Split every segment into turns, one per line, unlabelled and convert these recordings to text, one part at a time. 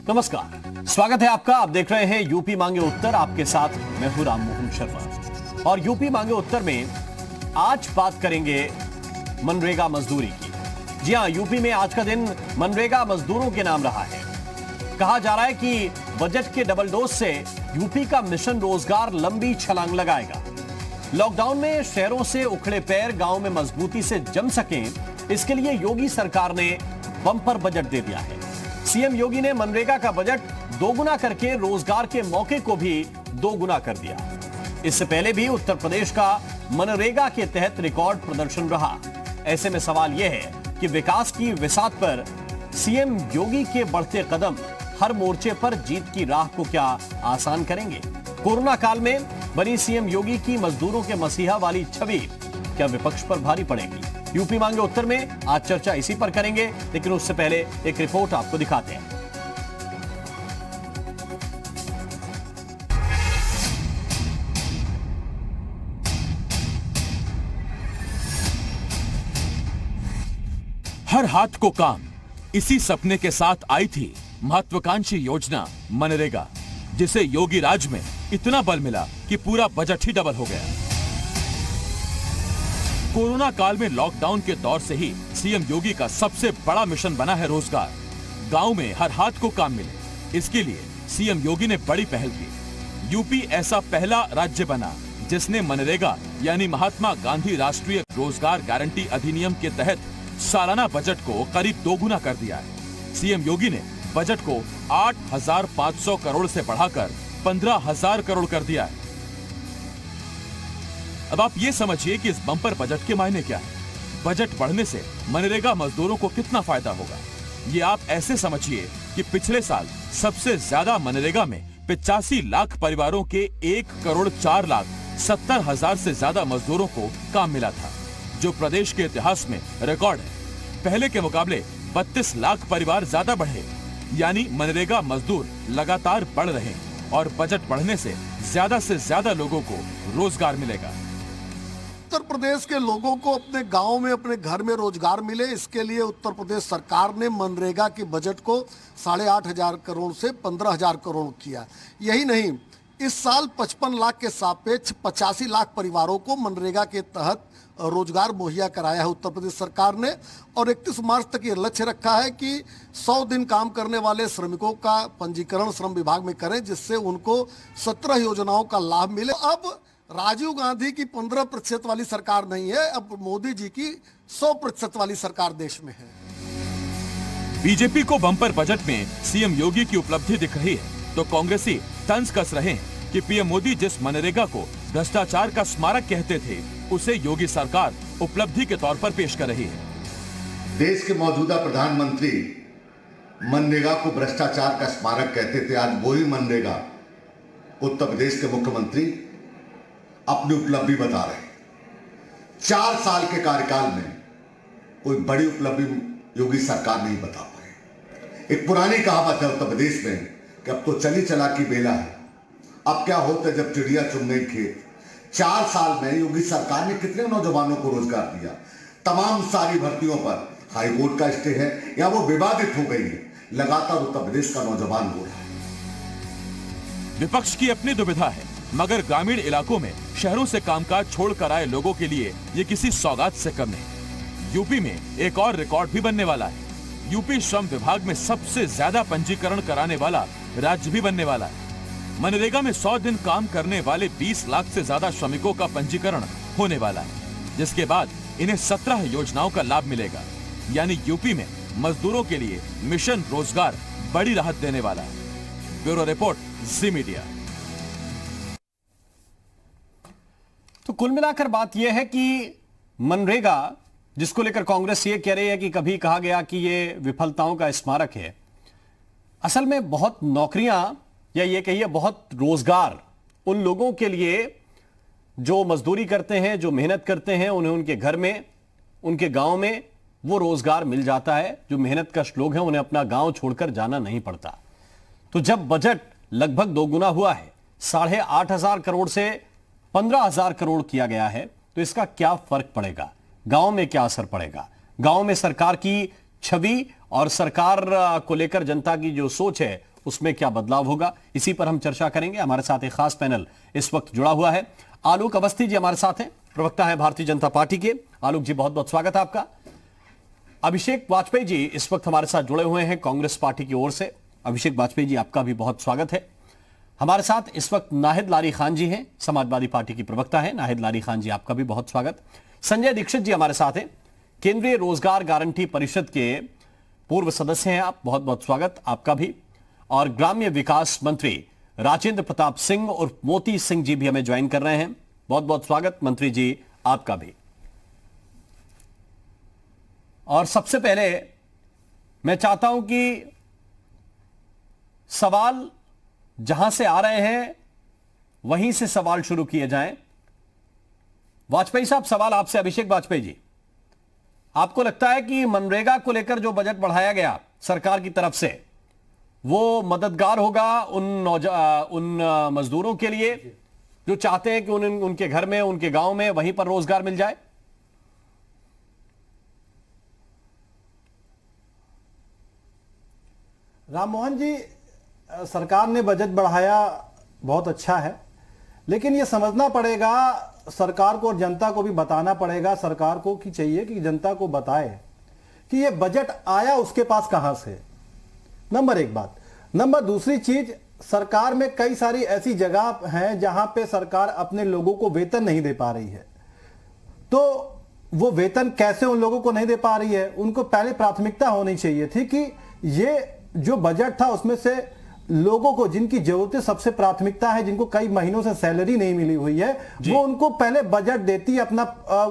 नमस्कार, स्वागत है आपका। आप देख रहे हैं यूपी मांगे उत्तर। आपके साथ मैं हूं राममोहन शर्मा और यूपी मांगे उत्तर में आज बात करेंगे मनरेगा मजदूरी की। जी हां, यूपी में आज का दिन मनरेगा मजदूरों के नाम रहा है। कहा जा रहा है कि बजट के डबल डोज से यूपी का मिशन रोजगार लंबी छलांग लगाएगा। लॉकडाउन में शहरों से उखड़े पैर गांव में मजबूती से जम सकें, इसके लिए योगी सरकार ने बम्पर बजट दे दिया है। सीएम योगी ने मनरेगा का बजट दोगुना करके रोजगार के मौके को भी दोगुना कर दिया। इससे पहले भी उत्तर प्रदेश का मनरेगा के तहत रिकॉर्ड प्रदर्शन रहा। ऐसे में सवाल यह है कि विकास की विसात पर सीएम योगी के बढ़ते कदम हर मोर्चे पर जीत की राह को क्या आसान करेंगे? कोरोना काल में बनी सीएम योगी की मजदूरों के मसीहा वाली छवि क्या विपक्ष पर भारी पड़ेगी? यूपी मांगे उत्तर में आज चर्चा इसी पर करेंगे, लेकिन उससे पहले एक रिपोर्ट आपको दिखाते हैं।
हर हाथ को काम, इसी सपने के साथ आई थी महत्वाकांक्षी योजना मनरेगा, जिसे योगी राज में इतना बल मिला कि पूरा बजट ही डबल हो गया। कोरोना काल में लॉकडाउन के दौर से ही सीएम योगी का सबसे बड़ा मिशन बना है रोजगार। गांव में हर हाथ को काम मिले, इसके लिए सीएम योगी ने बड़ी पहल की। यूपी ऐसा पहला राज्य बना जिसने मनरेगा यानी महात्मा गांधी राष्ट्रीय रोजगार गारंटी अधिनियम के तहत सालाना बजट को करीब दोगुना कर दिया है। सीएम योगी ने बजट को 8,500 करोड़ से बढ़ाकर 15,000 करोड़ कर दिया है। अब आप ये समझिए कि इस बम्पर बजट के मायने क्या है। बजट बढ़ने से मनरेगा मजदूरों को कितना फायदा होगा, ये आप ऐसे समझिए कि पिछले साल सबसे ज्यादा मनरेगा में 85 लाख परिवारों के 1,04,70,000 से ज्यादा मजदूरों को काम मिला था, जो प्रदेश के इतिहास में रिकॉर्ड है। पहले के मुकाबले 32 लाख परिवार ज्यादा बढ़े, यानी मनरेगा मजदूर लगातार बढ़ रहे हैं और बजट बढ़ने से ज्यादा लोगों को रोजगार मिलेगा।
उत्तर प्रदेश के लोगों को अपने गांव में अपने घर में रोजगार मिले, इसके लिए उत्तर प्रदेश सरकार ने मनरेगा के बजट को 8,500 करोड़ से 15,000 करोड़ किया। यही नहीं, इस साल 55 लाख के सापेक्ष 85 लाख परिवारों को मनरेगा के तहत रोजगार मुहैया कराया है उत्तर प्रदेश सरकार ने। और 31 मार्च तक ये लक्ष्य रखा है कि 100 दिन काम करने वाले श्रमिकों का पंजीकरण श्रम विभाग में करें, जिससे उनको 17 योजनाओं का लाभ मिले। अब राजीव गांधी की 15% वाली सरकार नहीं है, अब मोदी जी की 100% वाली सरकार देश में है।
बीजेपी को बम्पर बजट में सीएम योगी की उपलब्धि दिख रही है, तो कांग्रेसी तंज कस रहे हैं कि पीएम मोदी जिस मनरेगा को भ्रष्टाचार का स्मारक कहते थे, उसे योगी सरकार उपलब्धि के तौर पर पेश कर रही है।
देश के मौजूदा प्रधानमंत्री मनरेगा को भ्रष्टाचार का स्मारक कहते थे। आज वही मनरेगा उत्तर प्रदेश के मुख्यमंत्री अपनी उपलब्धि बता रहे हैं। 4 साल के कार्यकाल में कोई बड़ी उपलब्धि योगी सरकार नहीं बता पाई। एक पुरानी कहावत है उत्तर प्रदेश में कि अब तो चली चलाकी बेला है, अब क्या होता है जब चिड़िया चुन गई खेत। 4 साल में योगी सरकार ने कितने नौजवानों को रोजगार दिया। तमाम सारी भर्तियों पर हाईकोर्ट का स्टे है या वो विवादित हो गई है। लगातार उत्तर प्रदेश का नौजवान हो रहा है।
विपक्ष की अपनी दुविधा है, मगर ग्रामीण इलाकों में शहरों से कामकाज छोड़कर आए लोगों के लिए ये किसी सौगात से कम नहीं। यूपी में एक और रिकॉर्ड भी बनने वाला है। यूपी श्रम विभाग में सबसे ज्यादा पंजीकरण कराने वाला राज्य भी बनने वाला है। मनरेगा में 100 दिन काम करने वाले 20 लाख से ज्यादा श्रमिकों का पंजीकरण होने वाला है, जिसके बाद इन्हें 17 योजनाओं का लाभ मिलेगा। यानी यूपी में मजदूरों के लिए मिशन रोजगार बड़ी राहत देने वाला है। ब्यूरो रिपोर्ट, जी मीडिया।
तो कुल मिलाकर बात यह है कि मनरेगा, जिसको लेकर कांग्रेस ये कह रही है कि कभी कहा गया कि ये विफलताओं का स्मारक है, असल में बहुत नौकरियां या ये कहिए बहुत रोजगार उन लोगों के लिए जो मजदूरी करते हैं, जो मेहनत करते हैं, उन्हें उनके घर में, उनके गांव में वो रोजगार मिल जाता है। जो मेहनत कश लोग हैं उन्हें अपना गांव छोड़कर जाना नहीं पड़ता। तो जब बजट लगभग दोगुना हुआ है, 8,500 करोड़ से 15,000 करोड़ किया गया है, तो इसका क्या फर्क पड़ेगा? गांव में क्या असर पड़ेगा? गांव में सरकार की छवि और सरकार को लेकर जनता की जो सोच है उसमें क्या बदलाव होगा, इसी पर हम चर्चा करेंगे। हमारे साथ एक खास पैनल इस वक्त जुड़ा हुआ है। आलोक अवस्थी जी हमारे साथ हैं, प्रवक्ता है भारतीय जनता पार्टी के। आलोक जी, बहुत बहुत स्वागत है आपका। अभिषेक वाजपेयी जी इस वक्त हमारे साथ जुड़े हुए हैं कांग्रेस पार्टी की ओर से। अभिषेक वाजपेयी जी, आपका भी बहुत स्वागत है। हमारे साथ इस वक्त नाहिद लारी खान जी हैं, समाजवादी पार्टी की प्रवक्ता है। नाहिद लारी खान जी, आपका भी बहुत स्वागत। संजय दीक्षित जी हमारे साथ हैं, केंद्रीय रोजगार गारंटी परिषद के पूर्व सदस्य हैं आप, बहुत बहुत स्वागत आपका भी। और ग्राम्य विकास मंत्री राजेंद्र प्रताप सिंह और मोती सिंह जी भी हमें ज्वाइन कर रहे हैं, बहुत बहुत स्वागत मंत्री जी आपका भी। और सबसे पहले मैं चाहता हूं कि सवाल जहां से आ रहे हैं वहीं से सवाल शुरू किए जाएं। वाजपेयी साहब, सवाल आपसे। अभिषेक वाजपेयी जी, आपको लगता है कि मनरेगा को लेकर जो बजट बढ़ाया गया सरकार की तरफ से वो मददगार होगा उन मजदूरों के लिए जो चाहते हैं कि उनके घर में, उनके गांव में वहीं पर रोजगार मिल जाए?
राम मोहन जी, सरकार ने बजट बढ़ाया, बहुत अच्छा है, लेकिन ये समझना पड़ेगा सरकार को और जनता को भी बताना पड़ेगा। सरकार को कि चाहिए कि जनता को बताए कि ये बजट आया उसके पास कहां से, नंबर एक बात। नंबर दूसरी चीज, सरकार में कई सारी ऐसी जगह हैं जहां पे सरकार अपने लोगों को वेतन नहीं दे पा रही है। तो वो वेतन कैसे उन लोगों को नहीं दे पा रही है, उनको पहले प्राथमिकता होनी चाहिए थी कि ये जो बजट था उसमें से लोगों को जिनकी जरूरतें सबसे प्राथमिकता है, जिनको कई महीनों से सैलरी नहीं मिली हुई है, वो उनको पहले बजट देती, अपना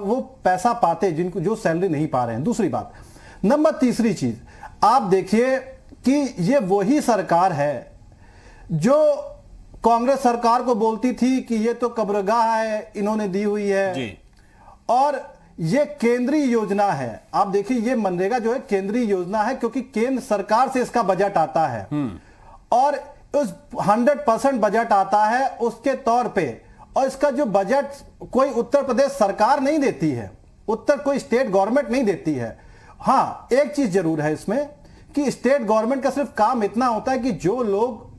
वो पैसा पाते जिनको जो सैलरी नहीं पा रहे हैं। दूसरी बात, नंबर तीसरी चीज, आप देखिए कि ये वही सरकार है जो कांग्रेस सरकार को बोलती थी कि ये तो कब्रगाह है इन्होंने दी हुई है जी। और ये केंद्रीय योजना है। आप देखिए ये मनरेगा जो है केंद्रीय योजना है, क्योंकि केंद्र सरकार से इसका बजट आता है और उस 100% बजट आता है उसके तौर पे। और इसका जो बजट कोई उत्तर प्रदेश सरकार नहीं देती है, कोई स्टेट गवर्नमेंट नहीं देती है। हाँ, एक चीज जरूर है इसमें कि स्टेट गवर्नमेंट का सिर्फ काम इतना होता है कि जो लोग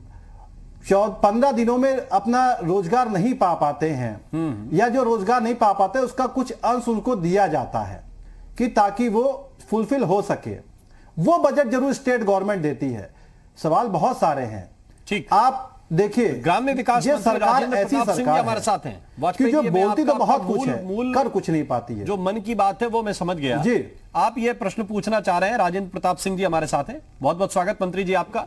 15 दिनों में अपना रोजगार नहीं पा पाते हैं या जो रोजगार नहीं पा पाते उसका कुछ अंश उनको दिया जाता है कि ताकि वो फुलफिल हो सके। वो बजट जरूर स्टेट गवर्नमेंट देती है। सवाल बहुत सारे हैं।
ठीक,
आप देखिए
ग्राम्य विकास
ये सरकार ऐसी सरकार
हमारे साथ हैं
कि जो बोलती तो बहुत कुछ है, कर कुछ नहीं पाती है।
जो मन की बात है वो मैं समझ गया जी। आप ये प्रश्न पूछना चाह रहे हैं, राजेंद्र प्रताप सिंह जी हमारे साथ हैं, बहुत बहुत स्वागत मंत्री जी आपका।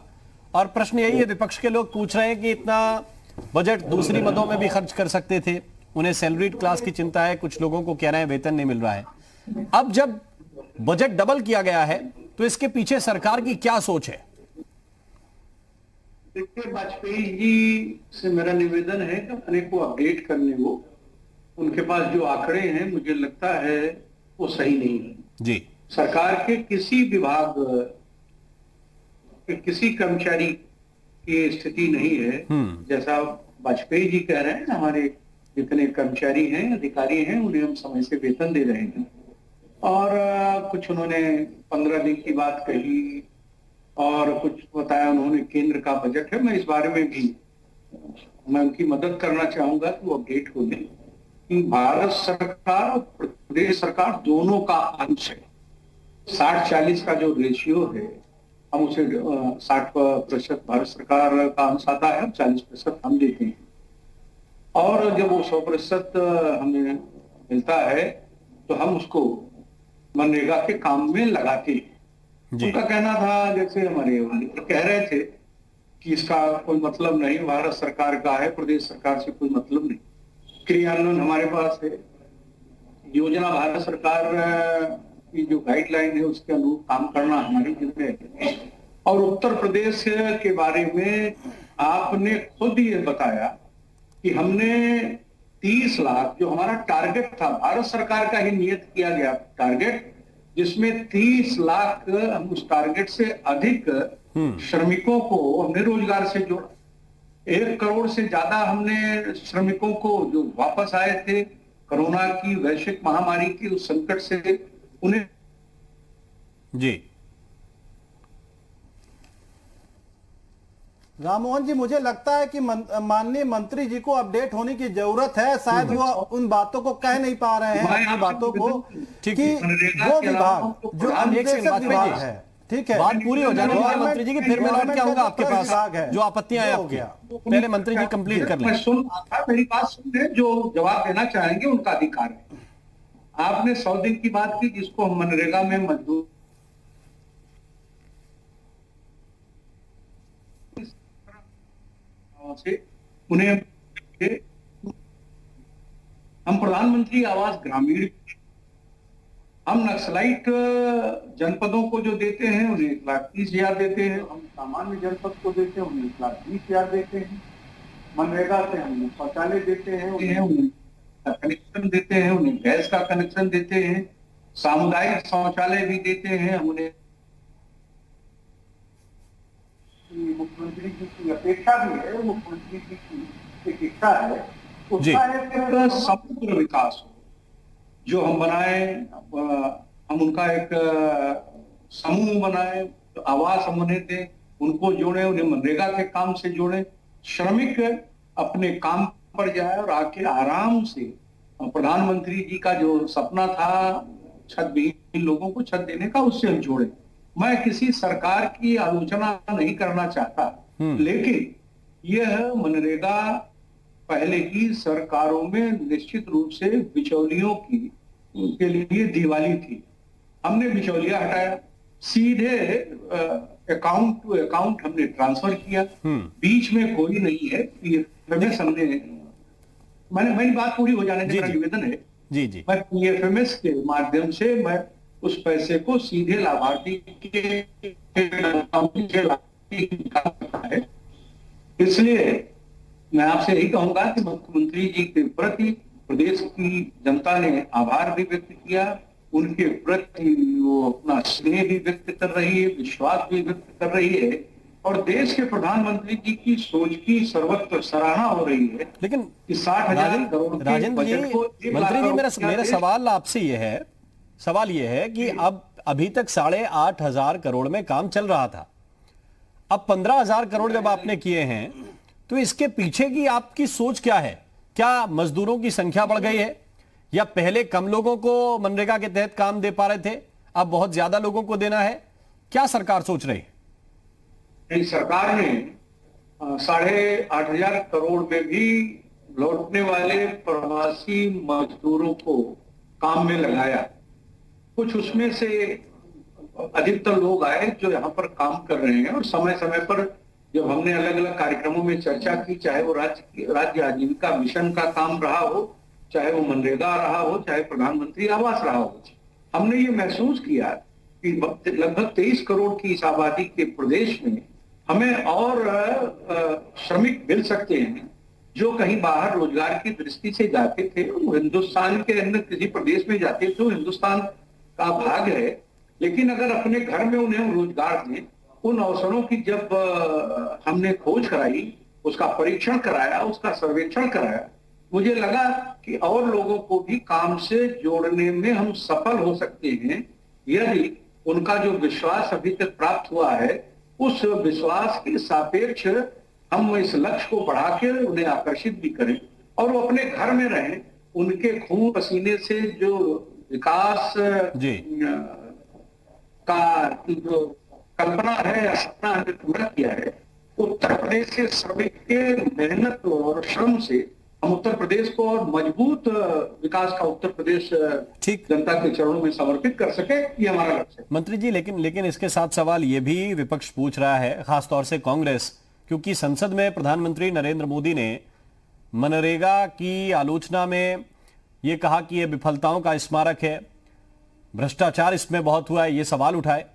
और प्रश्न यही है, विपक्ष के लोग पूछ रहे हैं कि इतना बजट दूसरी मदों में भी खर्च कर सकते थे, उन्हें सैलरीड क्लास की चिंता है, कुछ लोगों को कह रहे हैं वेतन नहीं मिल रहा है। अब जब बजट डबल किया गया है तो इसके पीछे सरकार की क्या सोच है?
देखिए, वाजपेयी जी से मेरा निवेदन है कि अपने को अपडेट करने वो उनके पास जो आंकड़े हैं मुझे लगता है वो सही नहीं है
जी।
सरकार के किसी विभाग के किसी कर्मचारी की स्थिति नहीं है जैसा वाजपेयी जी कह रहे हैं। हमारे जितने कर्मचारी हैं, अधिकारी हैं, उन्हें हम समय से वेतन दे रहे हैं। और कुछ उन्होंने 15 दिन की बात कही और कुछ बताया उन्होंने केंद्र का बजट है। मैं इस बारे में भी मैं उनकी मदद करना चाहूंगा कि वो अपडेट हो दें कि भारत सरकार और प्रदेश सरकार दोनों का अंश है। 60-40 का जो रेशियो है, हम उसे 60% भारत सरकार का अंश आता है, 40% हम देते हैं। और जब वो 100% हमें मिलता है तो हम उसको मनरेगा के काम में लगाते हैं। उनका कहना था, जैसे हमारे कह रहे थे कि इसका कोई मतलब नहीं, भारत सरकार का है, प्रदेश सरकार से कोई मतलब नहीं। क्रियान्वयन हमारे पास है, योजना भारत सरकार की जो गाइडलाइन है उसके अनुरूप काम करना हमारी जिम्मेदारी है। और उत्तर प्रदेश के बारे में आपने खुद ये बताया कि हमने 30 लाख जो हमारा टारगेट था, भारत सरकार का ही नियत किया गया टारगेट, जिसमें 30 लाख हम उस टारगेट से अधिक श्रमिकों को हमने रोजगार से जोड़ा। 1 करोड़ से ज्यादा हमने श्रमिकों को जो वापस आए थे कोरोना की वैश्विक महामारी की उस संकट से, उन्हें
जी
राममोहन जी, मुझे लगता है कि माननीय मंत्री जी को अपडेट होने की जरूरत है। शायद वो उन बातों को कह नहीं पा रहे हैं, अपनी बातों को,
ठीक
कि
है।
वो विभाग जो अन्वेषक विभाग है, ठीक है,
बात पूरी हो जाने दीजिए मंत्री जी की, फिर मैं लौट के आऊंगा आपके पास। जो आपत्तियां हैं आपकी, पहले मंत्री जी कंप्लीट कर लें।
मेरी बात सुन रहे, जो जवाब देना चाहेंगे उनका अधिकार है। आपने 100 दिन की बात की, जिसको हम मनरेगा में मजदूर से उन्हें हम प्रधानमंत्री आवास ग्रामीण, हम नक्सलाइट जनपदों को जो देते हैं उन्हें 1,30,000 देते हैं, हम सामान्य जनपद को देते हैं उन्हें 1,20,000 देते हैं। मनरेगा से हम शौचालय देते हैं, उन्हें कनेक्शन देते हैं, उन्हें गैस का कनेक्शन देते हैं, सामुदायिक शौचालय भी देते हैं। हम उन्हें मुख्यमंत्री जी की अपेक्षा भी है, मुख्यमंत्री जी की एक इच्छा है, उसका एक समग्र विकास हो जो हम बनाए। हम उनका एक समूह बनाए, आवास हम उन्हें दें, उनको जोड़े, उन्हें मनरेगा के काम से जोड़े, श्रमिक अपने काम पर जाए और आके आराम से प्रधानमंत्री जी का जो सपना था छत विहीन लोगों को छत देने का, उससे हम जोड़े। मैं किसी सरकार की आलोचना नहीं करना चाहता, लेकिन यह मनरेगा पहले की सरकारों में निश्चित रूप से बिचौलियों के लिए दिवाली थी। हमने बिचौलिया हटाया, सीधे अकाउंट टू अकाउंट हमने ट्रांसफर किया, बीच में कोई नहीं है। मेरी बात पूरी हो जाने का निवेदन है
जी। मैं
PFMS के माध्यम से मैं उस पैसे को सीधे लाभार्थी के है। इसलिए मैं आपसे यही कहूंगा कि मुख्यमंत्री जी के प्रति प्रदेश की जनता ने आभार भी व्यक्त किया, उनके प्रति वो अपना स्नेह भी व्यक्त कर रही है, विश्वास भी व्यक्त कर रही है, और देश के प्रधानमंत्री जी की सोच की सर्वत्र सराहना हो रही है।
लेकिन
60,000 करोड़
राजेंद्र जी, मंत्री जी, मेरा सवाल आपसे ये है कि अब अभी तक 8,500 करोड़ में काम चल रहा था, अब 15,000 करोड़ जब आपने किए हैं, तो इसके पीछे की आपकी सोच क्या है? क्या मजदूरों की संख्या बढ़ गई है, या पहले कम लोगों को मनरेगा के तहत काम दे पा रहे थे, अब बहुत ज्यादा लोगों को देना है? क्या सरकार सोच रही है?
सरकार ने 8,500 करोड़ में भी लौटने वाले प्रवासी मजदूरों को काम में लगाया। कुछ उसमें से अधिकतर लोग आए जो यहाँ पर काम कर रहे हैं, और समय समय पर जब हमने अलग अलग कार्यक्रमों में चर्चा की, चाहे वो राज्य आजीविका मिशन का काम रहा हो, चाहे वो मनरेगा रहा हो, चाहे प्रधानमंत्री आवास रहा हो, हमने ये महसूस किया कि लगभग 23 करोड़ की इस आबादी के प्रदेश में हमें और श्रमिक मिल सकते हैं जो कहीं बाहर रोजगार की दृष्टि से जाते थे। वो हिंदुस्तान के अंदर किसी प्रदेश में जाते थे, हिंदुस्तान का भाग है, लेकिन अगर अपने घर में उन्हें रोजगार दें, उन अवसरों की जब हमने खोज कराई, उसका परीक्षण कराया, उसका सर्वेक्षण कराया, मुझे लगा कि और लोगों को भी काम से जोड़ने में हम सफल हो सकते हैं यदि उनका जो विश्वास अभी तक प्राप्त हुआ है, उस विश्वास के सापेक्ष हम इस लक्ष्य को बढ़ाकर उन्हें आकर्षित भी करें और वो अपने घर में रहें। उनके खून पसीने से जो विकास का जो कल्पना है या सपना हमने पूरा किया है, उत्तर प्रदेश के श्रमिक के मेहनत और श्रम से हम उत्तर प्रदेश को और मजबूत विकास का उत्तर प्रदेश जनता के चरणों में समर्पित कर सके, ये हमारा लक्ष्य है।
मंत्री जी, लेकिन इसके साथ सवाल ये भी विपक्ष पूछ रहा है, खासतौर से कांग्रेस, क्योंकि संसद में प्रधानमंत्री नरेंद्र मोदी ने मनरेगा की आलोचना में ये कहा कि ये विफलताओं का स्मारक है, भ्रष्टाचार इसमें बहुत हुआ है, ये सवाल उठाए,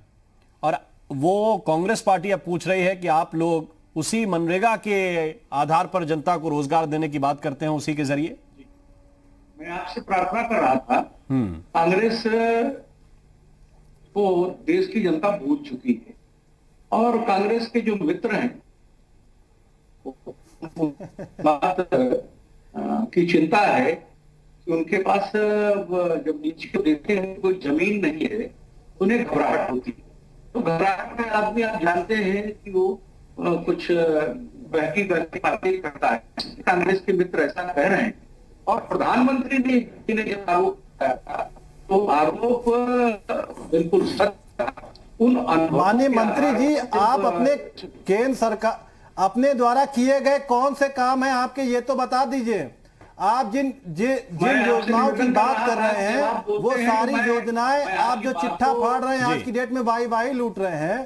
और वो कांग्रेस पार्टी अब पूछ रही है कि आप लोग उसी मनरेगा के आधार पर जनता को रोजगार देने की बात करते हैं, उसी के जरिए।
मैं आपसे प्रार्थना कर रहा था, कांग्रेस को देश की जनता भूल चुकी है और कांग्रेस के जो मित्र हैं बात की चिंता है कि उनके पास जब नीचे को देखते हैं कोई जमीन नहीं है, उन्हें घबराहट होती है। तो घबराहट में आदमी, आप जानते हैं कि वो कुछ बहकी बहकी बातें करता है, कांग्रेस के मित्र ऐसा कह रहे हैं। और प्रधानमंत्री ने जब आरोप लगाया था, तो आरोप बिल्कुल सत्य था। उन
माननीय मंत्री जी, आप अपने केंद्र सरकार अपने द्वारा किए गए कौन से काम हैं आपके, ये तो बता दीजिए। आप जिन योजनाओं की बात कर रहे हैं वो सारी योजनाएं आप जो चिट्ठा फाड़ रहे हैं आज की डेट में वाही लूट रहे हैं।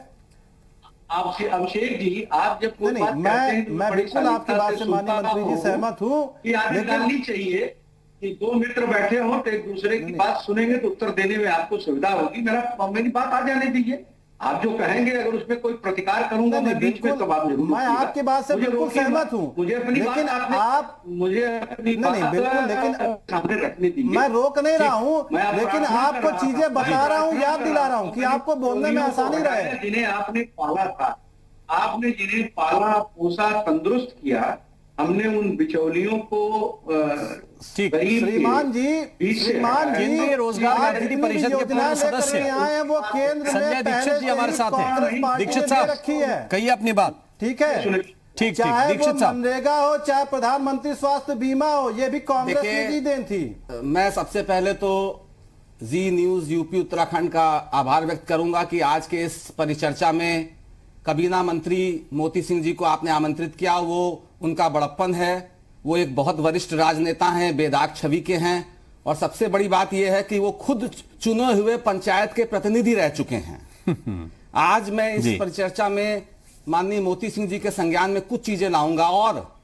अभिषेक जी, आप जब कोई बात करते हैं तो
मैं बिल्कुल आपकी बात से माननीय मंत्री जी सहमत हूँ,
लेकिन चाहिए कि दो मित्र बैठे हो तो एक दूसरे की बात सुनेंगे तो उत्तर देने में आपको सुविधा होगी। मेरी बात आ जाने दीजिए। आप जो कहेंगे अगर उसमें कोई प्रतिकार करूंगा मैं बीच में, तो आप जरूर,
मैं आपकी बात से बिल्कुल सहमत हूँ, लेकिन आप
मुझे अपनी
बिल्कुल, लेकिन
सामने रखने दीजिए।
मैं रोक नहीं रहा हूँ, लेकिन आपको चीजें बता रहा हूँ, याद दिला रहा हूँ कि आपको बोलने में आसानी रहे।
जिन्हें आपने पाला था, आपने जिन्हें पाला पोसा तंदुरुस्त किया, हमने उन बिचौलियों को
श्रीमान जी
केंद्रीय रोजगार मंत्री परिषद के पूर्व सदस्य
वो केंद्र
संजय दीक्षित जी हमारे साथ हैं। दीक्षित साहब कहिए अपनी बात।
ठीक है,
ठीक,
चाहे वो
दीक्षित साहब,
मनरेगा हो चाहे प्रधानमंत्री स्वास्थ्य बीमा हो, ये भी कांग्रेस की देन थी।
मैं सबसे पहले तो जी न्यूज यूपी उत्तराखंड का आभार व्यक्त करूंगा कि आज के इस परिचर्चा में काबीना मंत्री मोती सिंह जी को आपने आमंत्रित किया। वो उनका बड़प्पन है, वो एक बहुत वरिष्ठ राजनेता हैं, बेदाग छवि के हैं, और सबसे बड़ी बात यह है कि वो खुद चुने हुए पंचायत के प्रतिनिधि रह चुके हैं। आज मैं इस परिचर्चा में माननीय मोती सिंह जी के संज्ञान में कुछ चीजें लाऊंगा। और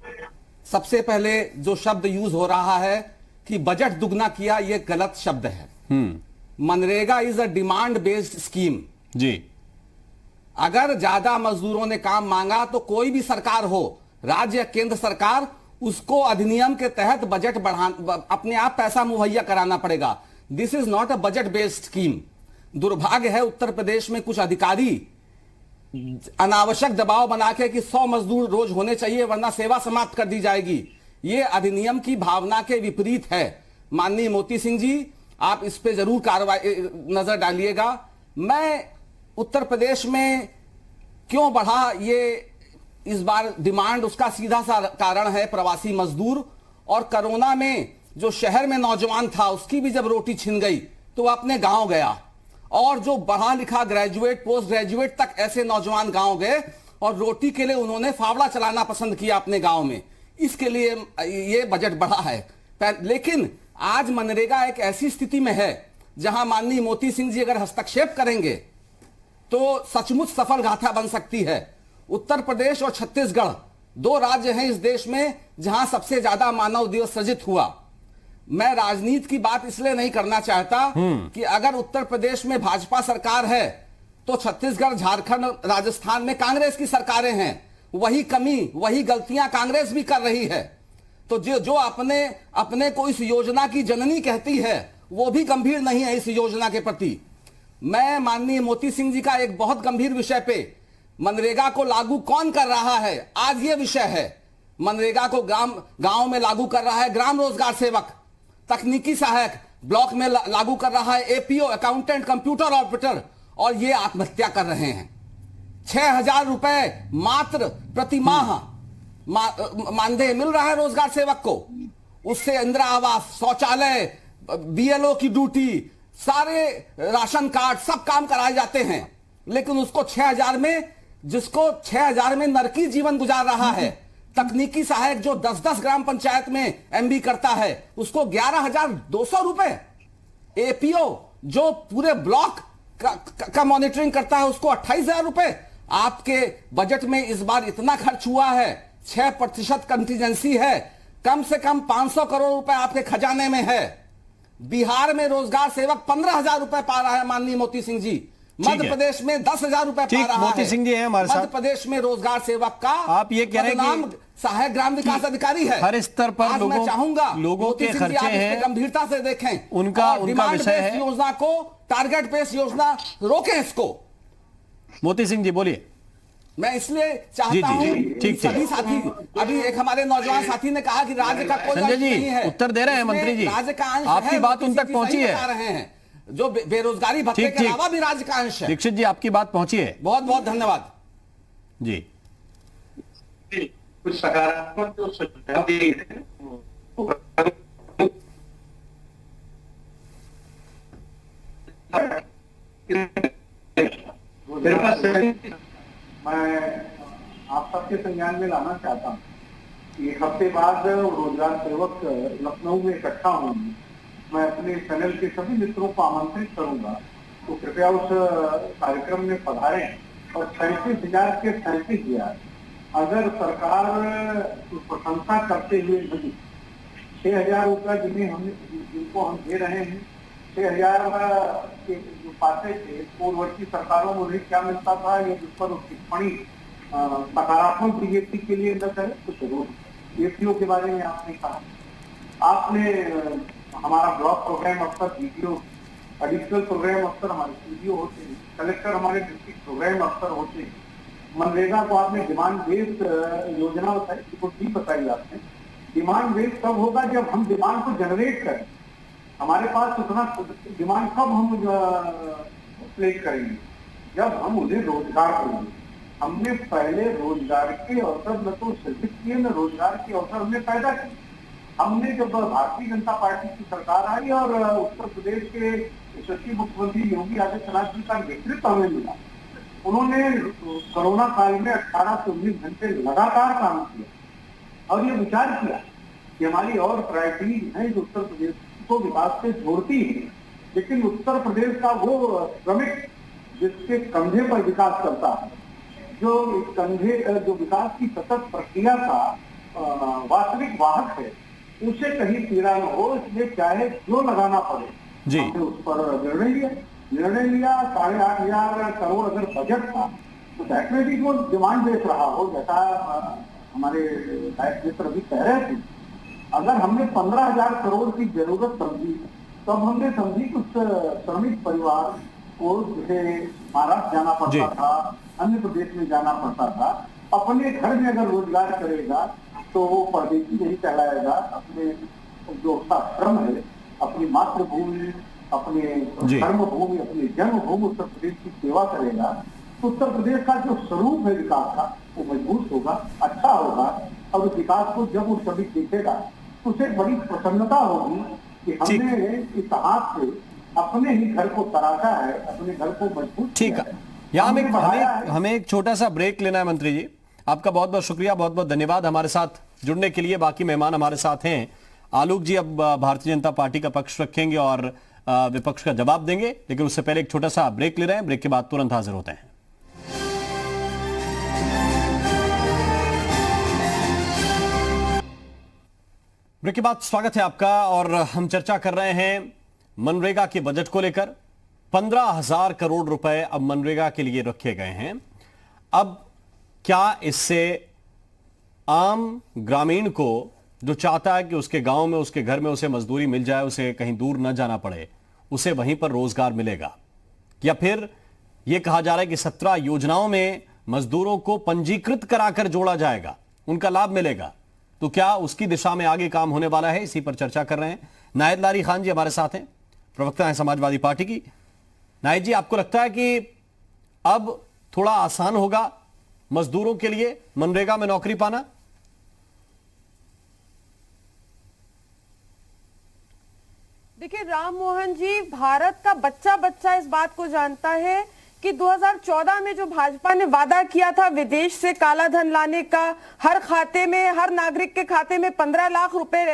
सबसे पहले जो शब्द यूज हो रहा है कि बजट दुगना किया, यह गलत शब्द है। MNREGA is a demand based scheme
जी।
अगर ज्यादा मजदूरों ने काम मांगा तो कोई भी सरकार हो, राज्य या केंद्र सरकार, उसको अधिनियम के तहत बजट अपने आप पैसा मुहैया कराना पड़ेगा। This is not a budget based scheme. दुर्भाग्य है उत्तर प्रदेश में कुछ अधिकारी अनावश्यक दबाव बना के कि 100 मजदूर रोज होने चाहिए वरना सेवा समाप्त कर दी जाएगी। ये अधिनियम की भावना के विपरीत है। माननीय मोती सिंह जी, आप इस पे जरूर कार्रवाई नजर डालिएगा। मैं उत्तर प्रदेश में क्यों बढ़ा ये इस बार डिमांड, उसका सीधा सा कारण है प्रवासी मजदूर। और कोरोना में जो शहर में नौजवान था उसकी भी जब रोटी छिन गई तो वो अपने गांव गया, और जो पढ़ा लिखा ग्रेजुएट पोस्ट ग्रेजुएट तक ऐसे नौजवान गांव गए और रोटी के लिए उन्होंने फावड़ा चलाना पसंद किया अपने गांव में। इसके लिए ये बजट बढ़ा है। लेकिन आज मनरेगा एक ऐसी स्थिति में है जहां माननीय मोती सिंह जी अगर हस्तक्षेप करेंगे तो सचमुच सफल गाथा बन सकती है। उत्तर प्रदेश और छत्तीसगढ़ दो राज्य हैं इस देश में जहां सबसे ज्यादा मानव दिवस सृजित हुआ। मैं राजनीति की बात इसलिए नहीं करना चाहता कि अगर उत्तर प्रदेश में भाजपा सरकार है तो छत्तीसगढ़, झारखंड, राजस्थान में कांग्रेस की सरकारें हैं। वही कमी, वही गलतियां कांग्रेस भी कर रही है। तो जो अपने को इस योजना की जननी कहती है वो भी गंभीर नहीं है इस योजना के प्रति। मैं माननीय मोती सिंह जी का एक बहुत गंभीर विषय पे, मनरेगा को लागू कौन कर रहा है, आज ये विषय है। मनरेगा को गांव में लागू कर रहा है ग्राम रोजगार सेवक, तकनीकी सहायक ब्लॉक में लागू कर रहा है एपीओ, अकाउंटेंट, कंप्यूटर ऑपरेटर, और ये आत्महत्या कर रहे हैं। 6,000 रुपए मात्र प्रति माह मानदेय मिल रहा है रोजगार सेवक को। उससे इंदिरा आवास, शौचालय, बीएलओ की ड्यूटी, सारे राशन कार्ड, सब काम कराए जाते हैं। लेकिन उसको 6,000 में, जिसको 6,000 में नरकी जीवन गुजार रहा है, तकनीकी सहायक जो 10-10 ग्राम पंचायत में एमबी करता है उसको 11,200 रुपए, एपीओ जो पूरे ब्लॉक का मॉनिटरिंग करता है उसको 28,000 रुपए। आपके बजट में इस बार इतना खर्च हुआ है, 6% कंटीजेंसी है, कम से कम 500 करोड़ रुपए आपके खजाने में है। बिहार में रोजगार सेवक 15,000 रुपए पा रहा है माननीय मोती सिंह जी, मध्य प्रदेश में 10,000 रुपए पा रहा है।
मोती सिंह जी हैं हमारे साथ।
मध्य प्रदेश में रोजगार सेवक का
आप ये कह रहे हैं कि
सहायक ग्राम विकास अधिकारी है।
हर स्तर पर
मैं चाहूंगा
लोगों के खर्चे हैं,
गंभीरता से देखें,
उनका विषय है।
योजना को, टारगेट बेस्ड योजना रोकें इसको।
मोती सिंह जी बोलिए।
मैं इसलिए चाहता हूं सभी साथी, अभी एक हमारे नौजवान साथी ने कहा कि राज्य का कोई
संजय
नहीं है,
उत्तर दे रहे हैं मंत्री जी,
राज्य का अंश
आपकी बात उन तक पहुंची है,
जो बेरोजगारी भत्ते के अलावा भी राज्य का अंश है।
दीक्षित जी आपकी बात पहुंची है,
बहुत बहुत धन्यवाद
जी।
कुछ सकारात्मक जो सुझाव दिए हैं मेरे पास मैं आप सबके संज्ञान में लाना चाहता हूँ। एक हफ्ते बाद रोजगार सेवक लखनऊ में इकट्ठा होंगे। मैं अपने चैनल के सभी मित्रों को आमंत्रित करूंगा, तो कृपया उस कार्यक्रम में पधारें और 37,000 के 37,000 अगर सरकार प्रशंसा करते हुए नहीं, 6,000 रुपया जिनको हम दे रहे हैं, 6,000 के जो पाते थे पूर्ववर्ती सरकारों में उन्हें क्या मिलता था, ये जिस पर टिप्पणी सकारात्मक बीजेपी के लिए न करे तो जरूर। एपीओ के बारे में आपने कहा, आपने हमारा ब्लॉक प्रोग्राम अफसर बीडीओ, एडिशनल प्रोग्राम अफसर हमारे सीडीओ होते हैं, कलेक्टर हमारे डिस्ट्रिक्ट प्रोग्राम अफसर होते हैं। मनरेगा को आपने डिमांड बेस्ड योजना बताई, बिल्कुल ठीक बताई आपने। डिमांड बेस्ड कब होगा, जब हम डिमांड को जनरेट करें। हमारे पास उतना डिमांड कब हम प्लेस करेंगे, जब हम उन्हें रोजगार देंगे। हमने पहले रोजगार के अवसर न तो सृजित किए, न रोजगार के अवसर हमने पैदा किए। हमने जब भारतीय जनता पार्टी की सरकार आई और उत्तर प्रदेश के यशस्वी मुख्यमंत्री योगी आदित्यनाथ जी का नेतृत्व हमें मिला, उन्होंने कोरोना काल में 18 से 19 घंटे लगातार काम किया और ये विचार किया कि हमारी और प्रायोरिटीज हैं जो उत्तर प्रदेश को विकास से जोड़ती है, लेकिन उत्तर प्रदेश का वो श्रमिक जिसके कंधे पर विकास करता है, जो कंधे जो विकास की सतत प्रक्रिया का वास्तविक वाहक है, उसे कहीं पीड़ा न हो, इसलिए चाहे जो लगाना पड़े
जी,
हमने उस पर निर्णय लिया। 8,500 करोड़ अगर बजट था तो डेफिनेटली वो डिमांड बेस रहा हो, जैसा हमारे मित्र भी कह रहे थे। अगर हमने 15,000 करोड़ की जरूरत समझी, तब हमने समझी कुछ श्रमिक परिवार को जैसे महाराष्ट्र जाना पड़ता था, अन्य प्रदेश में जाना पड़ता था, अपने घर में अगर रोजगार करेगा तो वो परदेशी नहीं कहलाएगा। अपने जो उसका श्रम है, अपनी मातृभूमि, अपने कर्मभूमि, अपनी जन्मभूमि उत्तर प्रदेश की सेवा करेगा, तो उत्तर प्रदेश का जो स्वरूप है विकास का वो मजबूत होगा, अच्छा होगा। और उस विकास को जब वो सभी देखेगा तो उसे बड़ी प्रसन्नता होगी कि हमने इस हाथ से अपने ही घर को तराशा है, अपने घर को मजबूत।
ठीक है, यहाँ हमें एक छोटा सा ब्रेक लेना है। मंत्री जी, आपका बहुत बहुत शुक्रिया, बहुत बहुत धन्यवाद हमारे साथ जुड़ने के लिए। बाकी मेहमान हमारे साथ हैं। आलोक जी अब भारतीय जनता पार्टी का पक्ष रखेंगे और विपक्ष का जवाब देंगे, लेकिन उससे पहले एक छोटा सा ब्रेक ले रहे हैं। ब्रेक के बाद तुरंत हाजिर होते हैं। ब्रेक के बाद स्वागत है आपका, और हम चर्चा कर रहे हैं मनरेगा के बजट को लेकर। 15,000 करोड़ रुपए अब मनरेगा के लिए रखे गए हैं। अब क्या इससे आम ग्रामीण को जो चाहता है कि उसके गांव में, उसके घर में उसे मजदूरी मिल जाए, उसे कहीं दूर न जाना पड़े, उसे वहीं पर रोजगार मिलेगा? या फिर यह कहा जा रहा है कि 17 योजनाओं में मजदूरों को पंजीकृत कराकर जोड़ा जाएगा, उनका लाभ मिलेगा? तो क्या उसकी दिशा में आगे काम होने वाला है? इसी पर चर्चा कर रहे हैं। नाहिद लारी खान जी हमारे साथ हैं, प्रवक्ता हैं समाजवादी पार्टी की। नाहिद जी, आपको लगता है कि अब थोड़ा आसान होगा मजदूरों के लिए मनरेगा में नौकरी पाना?
देखिए राम मोहन जी, भारत का बच्चा बच्चा इस बात को जानता है कि 2014 में जो भाजपा ने वादा किया था विदेश से काला धन लाने का, हर खाते में, हर नागरिक के खाते में 15 लाख रुपए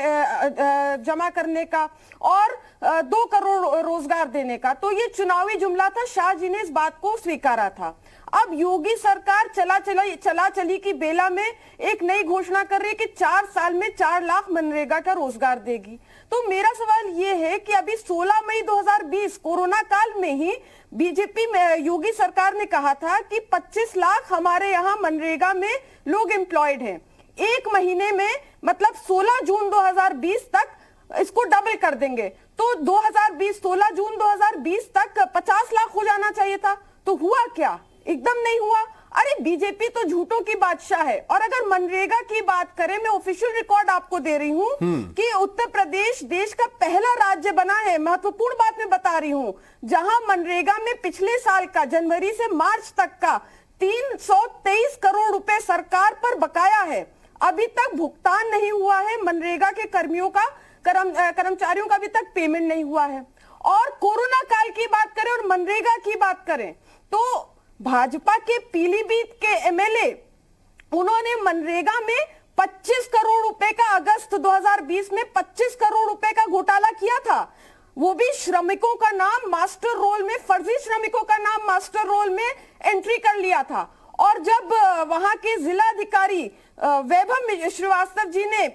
जमा करने का और 2 करोड़ रोजगार देने का, तो ये चुनावी जुमला था। शाह जी ने इस बात को स्वीकारा था। अब योगी सरकार चला चली की बेला में एक नई घोषणा कर रही है कि 4 साल में 4 लाख मनरेगा का रोजगार देगी। तो मेरा सवाल ये है कि अभी 16 मई 2020 कोरोना काल में ही बीजेपी में योगी सरकार ने कहा था कि 25 लाख हमारे यहाँ मनरेगा में लोग एम्प्लॉयड हैं। एक महीने में मतलब 16 जून 2020 तक इसको डबल कर देंगे, तो 16 जून 2020 तक 50 लाख हो जाना चाहिए था। तो हुआ क्या? एकदम नहीं हुआ। अरे बीजेपी तो झूठों की बादशाह है। और अगर मनरेगा की बात करें, मैं ऑफिशियल रिकॉर्ड आपको दे रही हूं कि उत्तर प्रदेश देश का पहला राज्य बना है, महत्वपूर्ण बात मैं बता रही हूं, जहां मनरेगा में पिछले साल का जनवरी से मार्च तक का 323 करोड़ रुपए सरकार पर बकाया है। अभी तक भुगतान नहीं हुआ है मनरेगा के कर्मियों का, कर्मचारियों का अभी तक पेमेंट नहीं हुआ है। और कोरोना काल की बात करें और मनरेगा की बात करें तो भाजपा के पीलीभीत के एमएलए, उन्होंने मनरेगा में 25 करोड़ रुपए का, अगस्त 2020 में 25 करोड़ रुपए का घोटाला किया था। वो भी श्रमिकों का नाम मास्टर रोल में, फर्जी श्रमिकों का नाम मास्टर रोल में एंट्री कर लिया था। और जब वहां के जिलाधिकारी वैभव श्रीवास्तव जी ने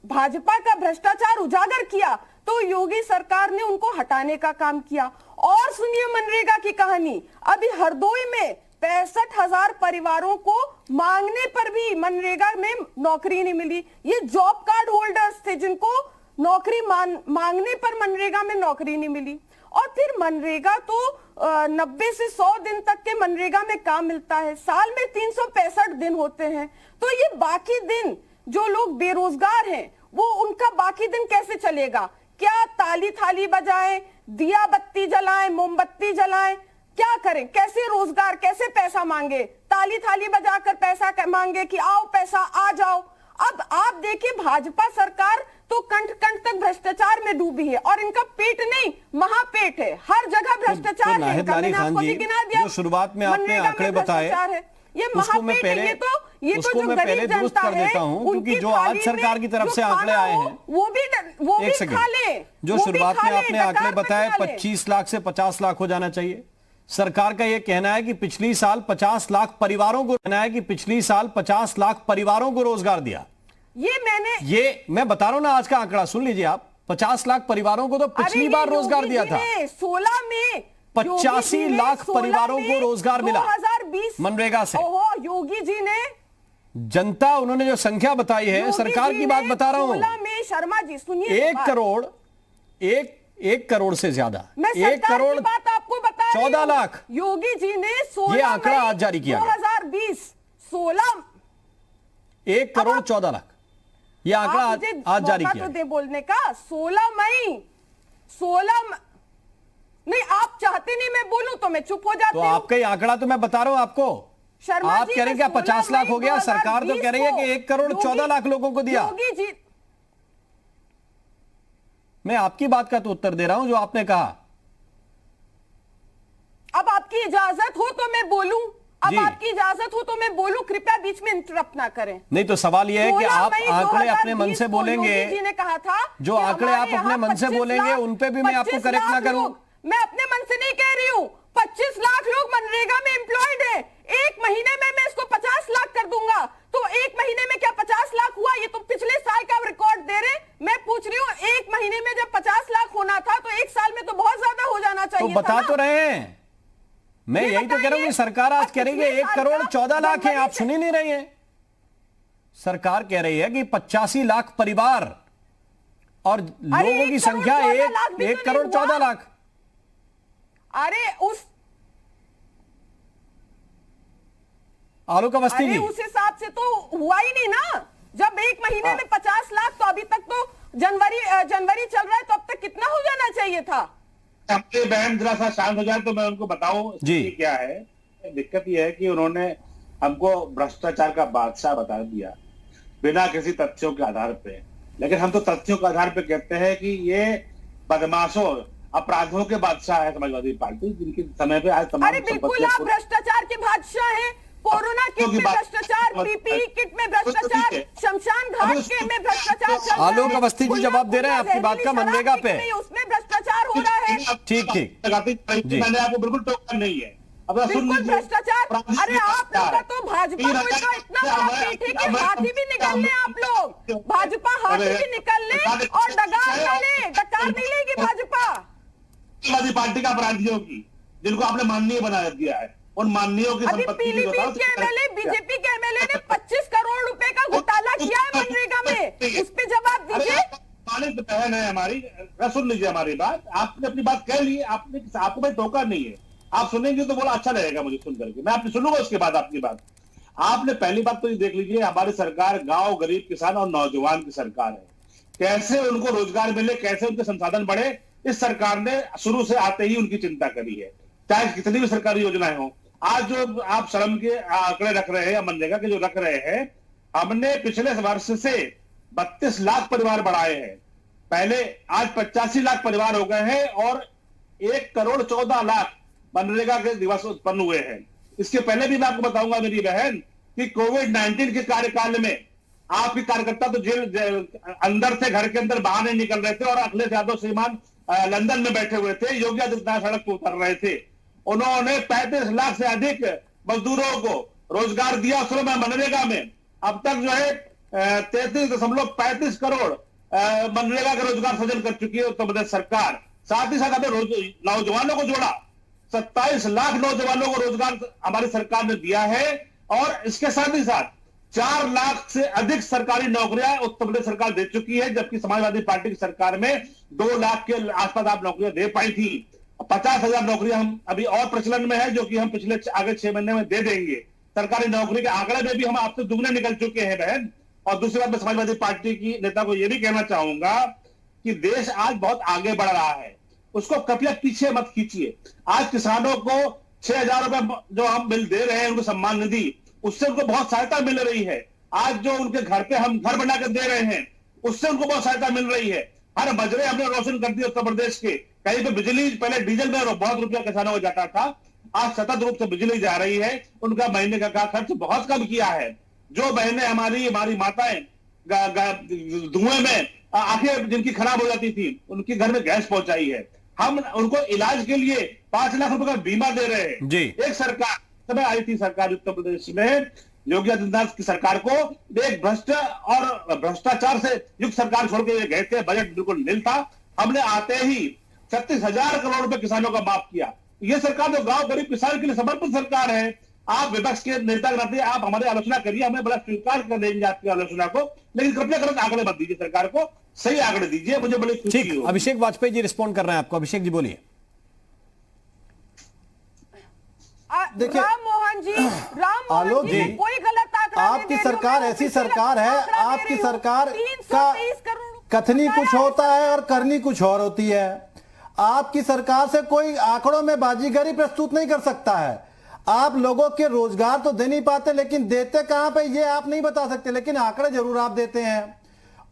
भाजपा का भ्रष्टाचार उजागर किया तो योगी सरकार ने उनको हटाने का काम किया। और सुनिए मनरेगा की कहानी, अभी हरदोई में 65,000 परिवारों को मांगने पर भी मनरेगा में नौकरी नहीं मिली। ये जॉब कार्ड होल्डर्स थे जिनको नौकरी मांगने पर मनरेगा में नौकरी नहीं मिली। और फिर मनरेगा तो 90 से 100 दिन तक के मनरेगा में काम मिलता है, साल में 365 दिन होते हैं। तो ये बाकी दिन जो लोग बेरोजगार हैं वो उनका बाकी दिन कैसे चलेगा? क्या ताली थाली बजाएं, दिया बत्ती जलाएं, मोमबत्ती जलाएं, क्या करें? कैसे रोजगार, कैसे पैसा मांगे? ताली थाली बजाकर पैसा मांगे कि आओ पैसा आ जाओ। अब आप देखिए भाजपा सरकार तो कंठ कंठ तक भ्रष्टाचार में डूबी है और इनका पेट नहीं महापेट है, हर जगह भ्रष्टाचार है।
नाहिद लाली खान जी, जो शुरुआत में आपने आंकड़े बताए
ये
उसको मैं पहले दुरुस्त कर देता हूं, क्योंकि जो आज सरकार की तरफ से आंकड़े आए हैं
वो भी खा ले।
जो शुरुआत में आपने आंकड़े बताए 25 लाख से 50 लाख हो जाना चाहिए। सरकार का यह कहना है कि पिछली साल 50 लाख परिवारों को रोजगार दिया। ये मैं बता रहा हूं ना, आज का आंकड़ा सुन लीजिए आप। 50 लाख परिवारों को तो पिछली बार रोजगार दिया था।
16 में
85 लाख परिवारों को रोजगार मिला
2020
मनरेगा से।
योगी जी ने
जनता, उन्होंने जो संख्या बताई है, सरकार की बात बता रहा हूं।
16 में शर्मा जी सुनिए,
1 करोड़ से ज्यादा,
मैं
1 करोड़
बात आपको बता
14 लाख
योगी जी ने 16
ये आंकड़ा आज जारी किया
2020 16
1 करोड़ 14 लाख ये आंकड़ा आज जारी किया।
तो दे बोलने का 16 मई नहीं, आप चाहते नहीं मैं बोलूं तो मैं चुप हो जाती हूं।
तो आपका ही आंकड़ा तो मैं बता रहा हूं आपको। आप कह रहे हैं क्या 50 लाख हो गया? सरकार तो कह रही है कि 1 करोड़ 14 लाख लोगों को दिया।
योगी जी,
मैं आपकी बात का तो उत्तर दे रहा हूं जो आपने कहा।
अब आपकी इजाजत हो तो मैं बोलूं, कृपया बीच में इंटरप्ट ना करें।
नहीं तो सवाल यह है कि आप आंकड़े अपने मन से बोलेंगे,
जी ने कहा था
जो आंकड़े आप अपने मन से बोलेंगे उन पे भी मैं आपको करेक्ट ना करूं।
मैं अपने मन से नहीं कह रही हूं। 25 लाख लोग मनरेगा में एम्प्लॉयड है, एक महीने में मैं इसको 50 लाख कर दूंगा तो एक महीने में क्या 50 लाख हुआ? ये तो पिछले साल का रिकॉर्ड दे रहे। मैं पूछ रही हूँ एक महीने में जब 50 लाख होना था तो एक साल में तो बहुत ज्यादा हो जाना चाहिए।
तो बता तो रहे हैं, मैं यही तो कह रहा हूं कि सरकार आज कह रही है 1 करोड़ 14 लाख है, आप सुन ही नहीं रही हैं। सरकार कह रही है कि 85 लाख परिवार और लोगों की संख्या 1 करोड़ 14 लाख।
अरे
आलोक अवस्थी जी,
उस हिसाब से तो हुआ ही नहीं ना। जब एक महीने में 50 लाख तो अभी तक तो जनवरी चल रहा है, तो अब तक कितना हो जाना चाहिए था?
अपने बहन जरा सा शांत हो जाए तो मैं उनको बताऊं जी क्या है। दिक्कत यह है कि उन्होंने हमको भ्रष्टाचार का बादशाह बता दिया बिना किसी तथ्यों के आधार पे। लेकिन हम तो तथ्यों के आधार पे कहते हैं कि ये बदमाशों, अपराधों के बादशाह है समाजवादी पार्टी, जिनके समय पे आज तमाम।
अरे बिल्कुल, आप भ्रष्टाचार के बादशाह हैं। कोरोना किट में भ्रष्टाचार, पीपीई किट में भ्रष्टाचार, शमशान घाट के में भ्रष्टाचार।
आलोक अवस्थी जी जवाब दे रहे हैं आपकी बात का मनरेगा पे,
उसमें भ्रष्टाचार हो रहा है।
ठीक
मैंने आपको बिल्कुल टोका नहीं है। अब
बिल्कुल भ्रष्टाचार। अरे आप लोग का तो भाजपा को इतना बड़ा पीठ है कि हाथी भी निकल ले। आप लोग भाजपा हाथी भी निकल ले और डकार नहीं लेगी भाजपा।
पार्टी का अपराधियों की, जिनको आपने माननीय बना दिया है, उन माननीयों की संपत्ति
पीलीभीत के एमएलए, बीजेपी के एमएलए ने 25 करोड़ रुपए का घोटाला किया है मनरेगा में, उस पे जवाब दीजिए।
मालिक बहन है हमारी, सुन लीजिए हमारी बात। आपने अपनी बात कह ली, आपको मैं टोका नहीं है। आप सुनेंगे तो बोला अच्छा लगेगा मुझे सुन करके, मैं आपने सुनूंगा उसके बाद आपकी बात। आपने पहली बात तो ये देख लीजिए, हमारी सरकार गांव, गरीब, किसान और नौजवान की सरकार है। कैसे उनको रोजगार मिले, कैसे उनके संसाधन बढ़े, इस सरकार ने शुरू से आते ही उनकी चिंता करी है, चाहे कितनी भी सरकारी योजनाएं हो। आज जो आप श्रम के आंकड़े रख रहे हैं या मनरेगा के जो रख रहे हैं, हमने पिछले वर्ष से 32 लाख परिवार बढ़ाए हैं। पहले आज 85 लाख परिवार हो गए हैं और 1,14,00,000 मनरेगा के दिवस उत्पन्न हुए हैं। इसके पहले भी मैं आपको बताऊंगा मेरी बहन कि कोविड-19 के कार्यकाल में आपके कार्यकर्ता तो जेल अंदर थे, घर के अंदर बाहर नहीं निकल रहे थे और अखिलेश यादव श्रीमान लंदन में बैठे हुए थे, योगी आदित्यनाथ सड़क पर उतर रहे थे। उन्होंने 35 लाख से अधिक मजदूरों को रोजगार दिया उस समय मनरेगा में। अब तक जो है 33.35 करोड़ मनरेगा का रोजगार सृजन कर चुकी है उत्तर प्रदेश सरकार। साथ ही साथ हमें नौजवानों को जोड़ा, 27 लाख नौजवानों को रोजगार हमारी सरकार ने दिया है और इसके साथ ही साथ 4 लाख से अधिक सरकारी नौकरियां उत्तर प्रदेश सरकार दे चुकी है, जबकि समाजवादी पार्टी की सरकार में 2 लाख के आसपास आप नौकरियां दे पाई थी। 50,000 नौकरियां हम अभी और प्रचलन में है, जो कि हम पिछले आगे 6 महीने में दे देंगे। सरकारी नौकरी के आंकड़े में भी हम आपसे दुगने निकल चुके हैं बहन। और दूसरी बात, मैं समाजवादी पार्टी की नेता को यह भी कहना चाहूंगा कि देश आज बहुत आगे बढ़ रहा है, उसको कभी पीछे मत खींचिए। आज किसानों को 6,000 रुपए जो हम बिल दे रहे हैं उनको सम्मान निधि, उससे उनको बहुत सहायता मिल रही है। आज जो उनके घर पे हम घर बनाकर दे रहे हैं उससे उनको बहुत सहायता मिल रही है। हर बजरे हमने रोशन कर दिए उत्तर प्रदेश के। कहीं पे बिजली, पहले डीजल में बहुत रुपया किसानों को जाता था, आज सतत रूप से बिजली जा रही है। उनका महीने का खर्च बहुत कम किया है। जो बहनें हमारी माताएं धुएं में आंखें जिनकी खराब हो जाती थी, उनके घर में गैस पहुंचाई है। हम उनको इलाज के लिए 5 लाख रुपए का बीमा दे रहे हैं।
जी।
एक सरकार समय आई थी सरकार उत्तर प्रदेश में, योगी आदित्यनाथ की सरकार को एक भ्रष्ट और भ्रष्टाचार से युक्त सरकार छोड़ के गए थे। बजट बिल्कुल नील था। हमने आते ही 36,000 करोड़ रुपए किसानों का माफ किया। ये सरकार जो गांव गरीब किसान के लिए समर्पित सरकार है। आप विपक्ष के नेता के नाते आप हमारी आलोचना करिए, हमें बड़ा स्वीकार कर देंगे आपकी आलोचना को, लेकिन कृपया गलत आंकड़े मत दीजिए, सरकार को सही आंकड़े दीजिए। मुझे बड़ी खुशी
ठीक,
होगी।
अभिषेक वाजपेयी जी रिस्पॉन्ड कर रहे हैं आपको। अभिषेक जी बोलिए।
देखिए,
राम मोहन जी
आलोक जी,
कोई गलत आंकड़ा नहीं
आपकी
दे रही हूं।
सरकार
मैं
ऐसी
ऑफिशियल
सरकार है,
आंकड़ा दे
आपकी
रही हूं।
सरकार
323 करोड़
का कथनी कुछ होता है और करनी कुछ और होती है। आपकी सरकार से कोई आंकड़ों में बाजीगरी प्रस्तुत नहीं कर सकता है। आप लोगों के रोजगार तो दे नहीं पाते, लेकिन देते कहां पे ये आप नहीं बता सकते, लेकिन आंकड़े जरूर आप देते हैं।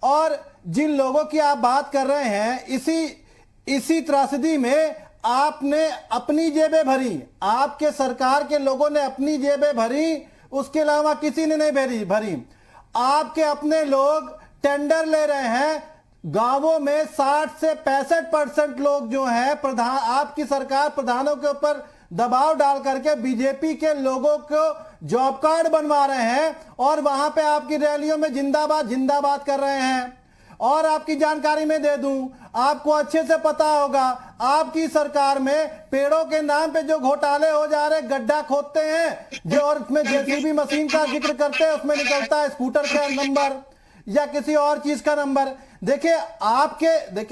और जिन लोगों की आप बात कर रहे हैं, इसी त्रासदी में आपने अपनी जेबें भरी, आपके सरकार के लोगों ने अपनी जेबें भरी, उसके अलावा किसी ने नहीं भरी। आपके अपने लोग टेंडर ले रहे हैं। गांवों में 60 से 65% लोग जो हैं आपकी सरकार प्रधानों के ऊपर दबाव डाल करके बीजेपी के लोगों को जॉब कार्ड बनवा रहे हैं और वहां पे आपकी रैलियों में जिंदाबाद जिंदाबाद कर रहे हैं। और आपकी जानकारी में दे दूं, आपको अच्छे से पता होगा, आपकी सरकार में पेड़ों के नाम पे जो घोटाले हो जा रहे, गड्ढा खोदते हैं जो, और उसमें जेसीबी मशीन का जिक्र करते हैं, उसमें निकलता है स्कूटर का नंबर या किसी और चीज का नंबर। देखिए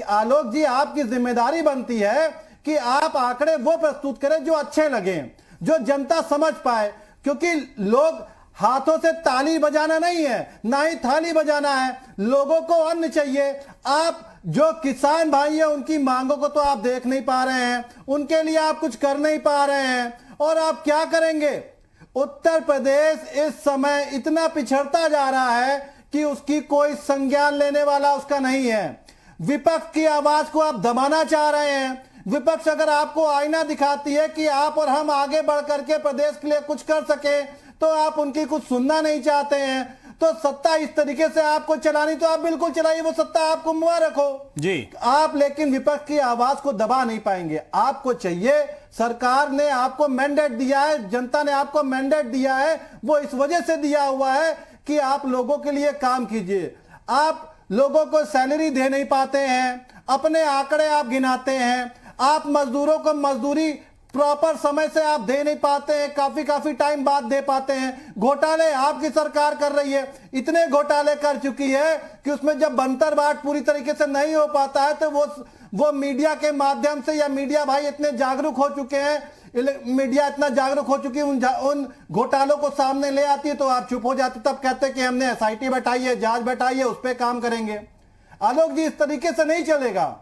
आलोक जी, आपकी जिम्मेदारी बनती है कि आप आंकड़े वो प्रस्तुत करें जो अच्छे लगे, जो जनता समझ पाए, क्योंकि लोग हाथों से ताली बजाना नहीं है, ना ही थाली बजाना है। लोगों को अन्न चाहिए। आप जो किसान भाई है उनकी मांगों को तो आप देख नहीं पा रहे हैं, उनके लिए आप कुछ कर नहीं पा रहे हैं। और आप क्या करेंगे? उत्तर प्रदेश इस समय इतना पिछड़ता जा रहा है कि उसकी कोई संज्ञान लेने वाला उसका नहीं है। विपक्ष की आवाज को आप दबाना चाह रहे हैं। विपक्ष अगर आपको आईना दिखाती है कि आप और हम आगे बढ़ करके प्रदेश के लिए कुछ कर सके, तो आप उनकी कुछ सुनना नहीं चाहते हैं। तो सत्ता इस तरीके से आपको चलानी, तो आप बिल्कुल चलाइए, वो सत्ता आपको मुबारक हो जी। आप लेकिन विपक्ष की आवाज को दबा नहीं पाएंगे। आपको चाहिए, सरकार ने आपको मैंडेट दिया है, जनता ने आपको मैंडेट दिया है, वो इस वजह से दिया हुआ है कि आप लोगों के लिए काम कीजिए। आप लोगों को सैलरी दे नहीं पाते हैं, अपने आंकड़े आप गिनाते हैं, आप मजदूरों को मजदूरी प्रॉपर समय से आप दे नहीं पाते हैं, काफी टाइम बाद दे पाते हैं। घोटाले आपकी सरकार कर रही है, इतने घोटाले कर चुकी है कि उसमें जब बंतर बाट पूरी तरीके से नहीं हो पाता है तो वो मीडिया के माध्यम से, या मीडिया भाई इतने जागरूक हो चुके हैं, मीडिया इतना जागरूक हो चुकी है, उन घोटालों को सामने ले आती है तो आप चुप हो जाते, तब कहते हैं कि हमने एसआईटी बैठाई है, जांच बैठाई है, उस पर काम करेंगे। आलोक जी, इस तरीके से नहीं चलेगा।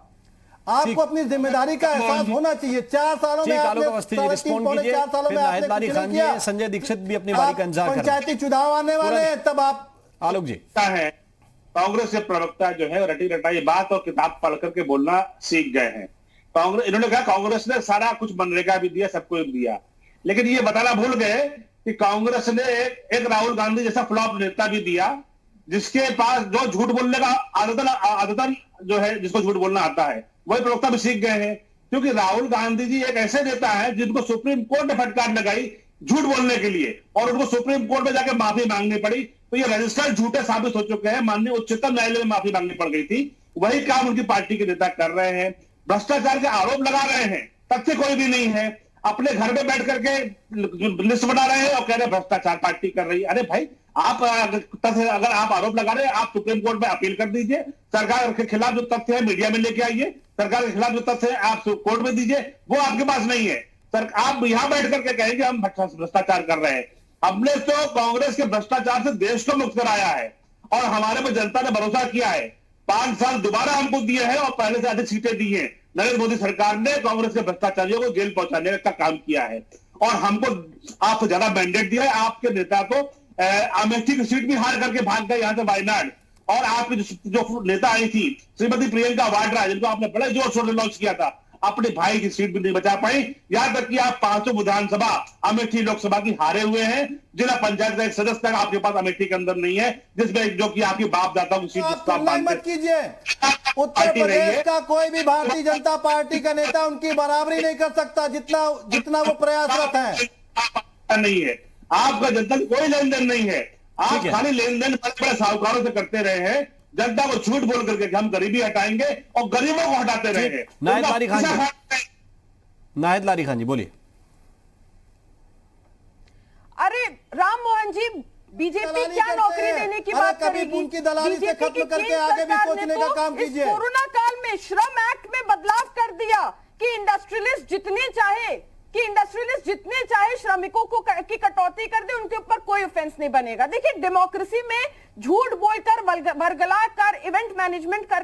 आपको अपनी जिम्मेदारी का एहसास होना चाहिए। 4 सालों में आपने
4 सालों में आपने
संजय दीक्षित भी अपनी बारी का इंतजार कर रहे हैं। पंचायती चुनाव आने वाले हैं, तब आप
आलोक जी
है कांग्रेस के प्रवक्ता जो है रटी रटाई बात और किताब पढ़ करके बोलना सीख गए हैं। कांग्रेस, इन्होंने कहा कांग्रेस ने सारा कुछ मनरेगा भी दिया, सब कुछ दिया, लेकिन ये बताना भूल गए कि कांग्रेस ने एक राहुल गांधी जैसा फ्लॉप नेता भी दिया, जिसके पास जो झूठ बोलने का आदतन जो है, जिसको झूठ बोलना आता है, वही प्रवक्ता भी सीख गए हैं। क्योंकि राहुल गांधी जी एक ऐसे नेता है जिनको सुप्रीम कोर्ट ने फटकार लगाई झूठ बोलने के लिए, और उनको सुप्रीम कोर्ट में जाकर माफी मांगनी पड़ी, तो ये रजिस्टर्ड झूठे साबित हो चुके हैं। माननीय उच्चतम न्यायालय में माफी मांगनी पड़ गई थी। वही काम उनकी पार्टी के नेता कर रहे हैं, भ्रष्टाचार के आरोप लगा रहे हैं, तथ्य कोई भी नहीं है, अपने घर में बैठ करके लिस्ट बना रहे हैं और कह रहे हैं भ्रष्टाचार पार्टी कर रही है। अरे भाई, आप अगर आप आरोप लगा रहे हैं, आप सुप्रीम कोर्ट में अपील कर दीजिए, सरकार के खिलाफ जो तथ्य है मीडिया में लेके आइए, सरकार के खिलाफ जो तथ्य है आप कोर्ट में दीजिए, वो आपके पास नहीं है। सर, आप यहां बैठ करके कहेंगे हम भ्रष्टाचार कर रहे हैं। हमने तो कांग्रेस के भ्रष्टाचार से देश को मुक्त कराया है और हमारे में जनता ने भरोसा किया है। 5 साल दोबारा हमको दिए हैं और पहले से अधिक सीटें दी हैं। नरेंद्र मोदी सरकार ने कांग्रेस के भ्रष्टाचारियों को जेल पहुंचाने का काम किया है और हमको आप ज्यादा मैंडेट दिया है। आपके नेता तो अमेठी की सीट भी हार करके भाग गए यहां से वायनाड, और आपकी जो नेता आई थी श्रीमती प्रियंका वाड्रा, जिनको आपने बड़े जोर शोर से लॉन्च किया था, अपने भाई की सीट भी नहीं बचा पाई। यहां तक कि आप 500 विधानसभा अमेठी लोकसभा की हारे हुए हैं। जिला पंचायत का एक सदस्य तक आपके पास अमेठी के अंदर नहीं है, जिसमें जो कि आपकी बाप दादाओं की सीट
मत कीजिए। उत्तर प्रदेश का कोई भी भारतीय जनता पार्टी का नेता उनकी बराबरी नहीं कर सकता जितना वो प्रयासरत है।
नहीं है, आपका जनता से कोई लेन देन नहीं है। आप खाली लेन देन बड़े साहूकारों से करते रहे हैं, जनता को झूठ बोल करके हम गरीबी हटाएंगे और गरीबों को हटाते रहे हैं।
नाहिद लारी खान जी बोलिए।
अरे राम मोहन जी, बीजेपी क्या नौकरी देने की बात करेगी?
उनकी दलाली से खत्म करके आगे भी सोचने का काम कीजिए।
कोरोना काल में श्रम एक्ट में बदलाव कर दिया कि इंडस्ट्रियलिस्ट जितने चाहे श्रमिकों को की कटौती कर दे, उनके ऊपर कोई ऑफेंस नहीं बनेगा। देखिए, डेमोक्रेसी में झूठ बोलकर, बरगला कर, इवेंट मैनेजमेंट कर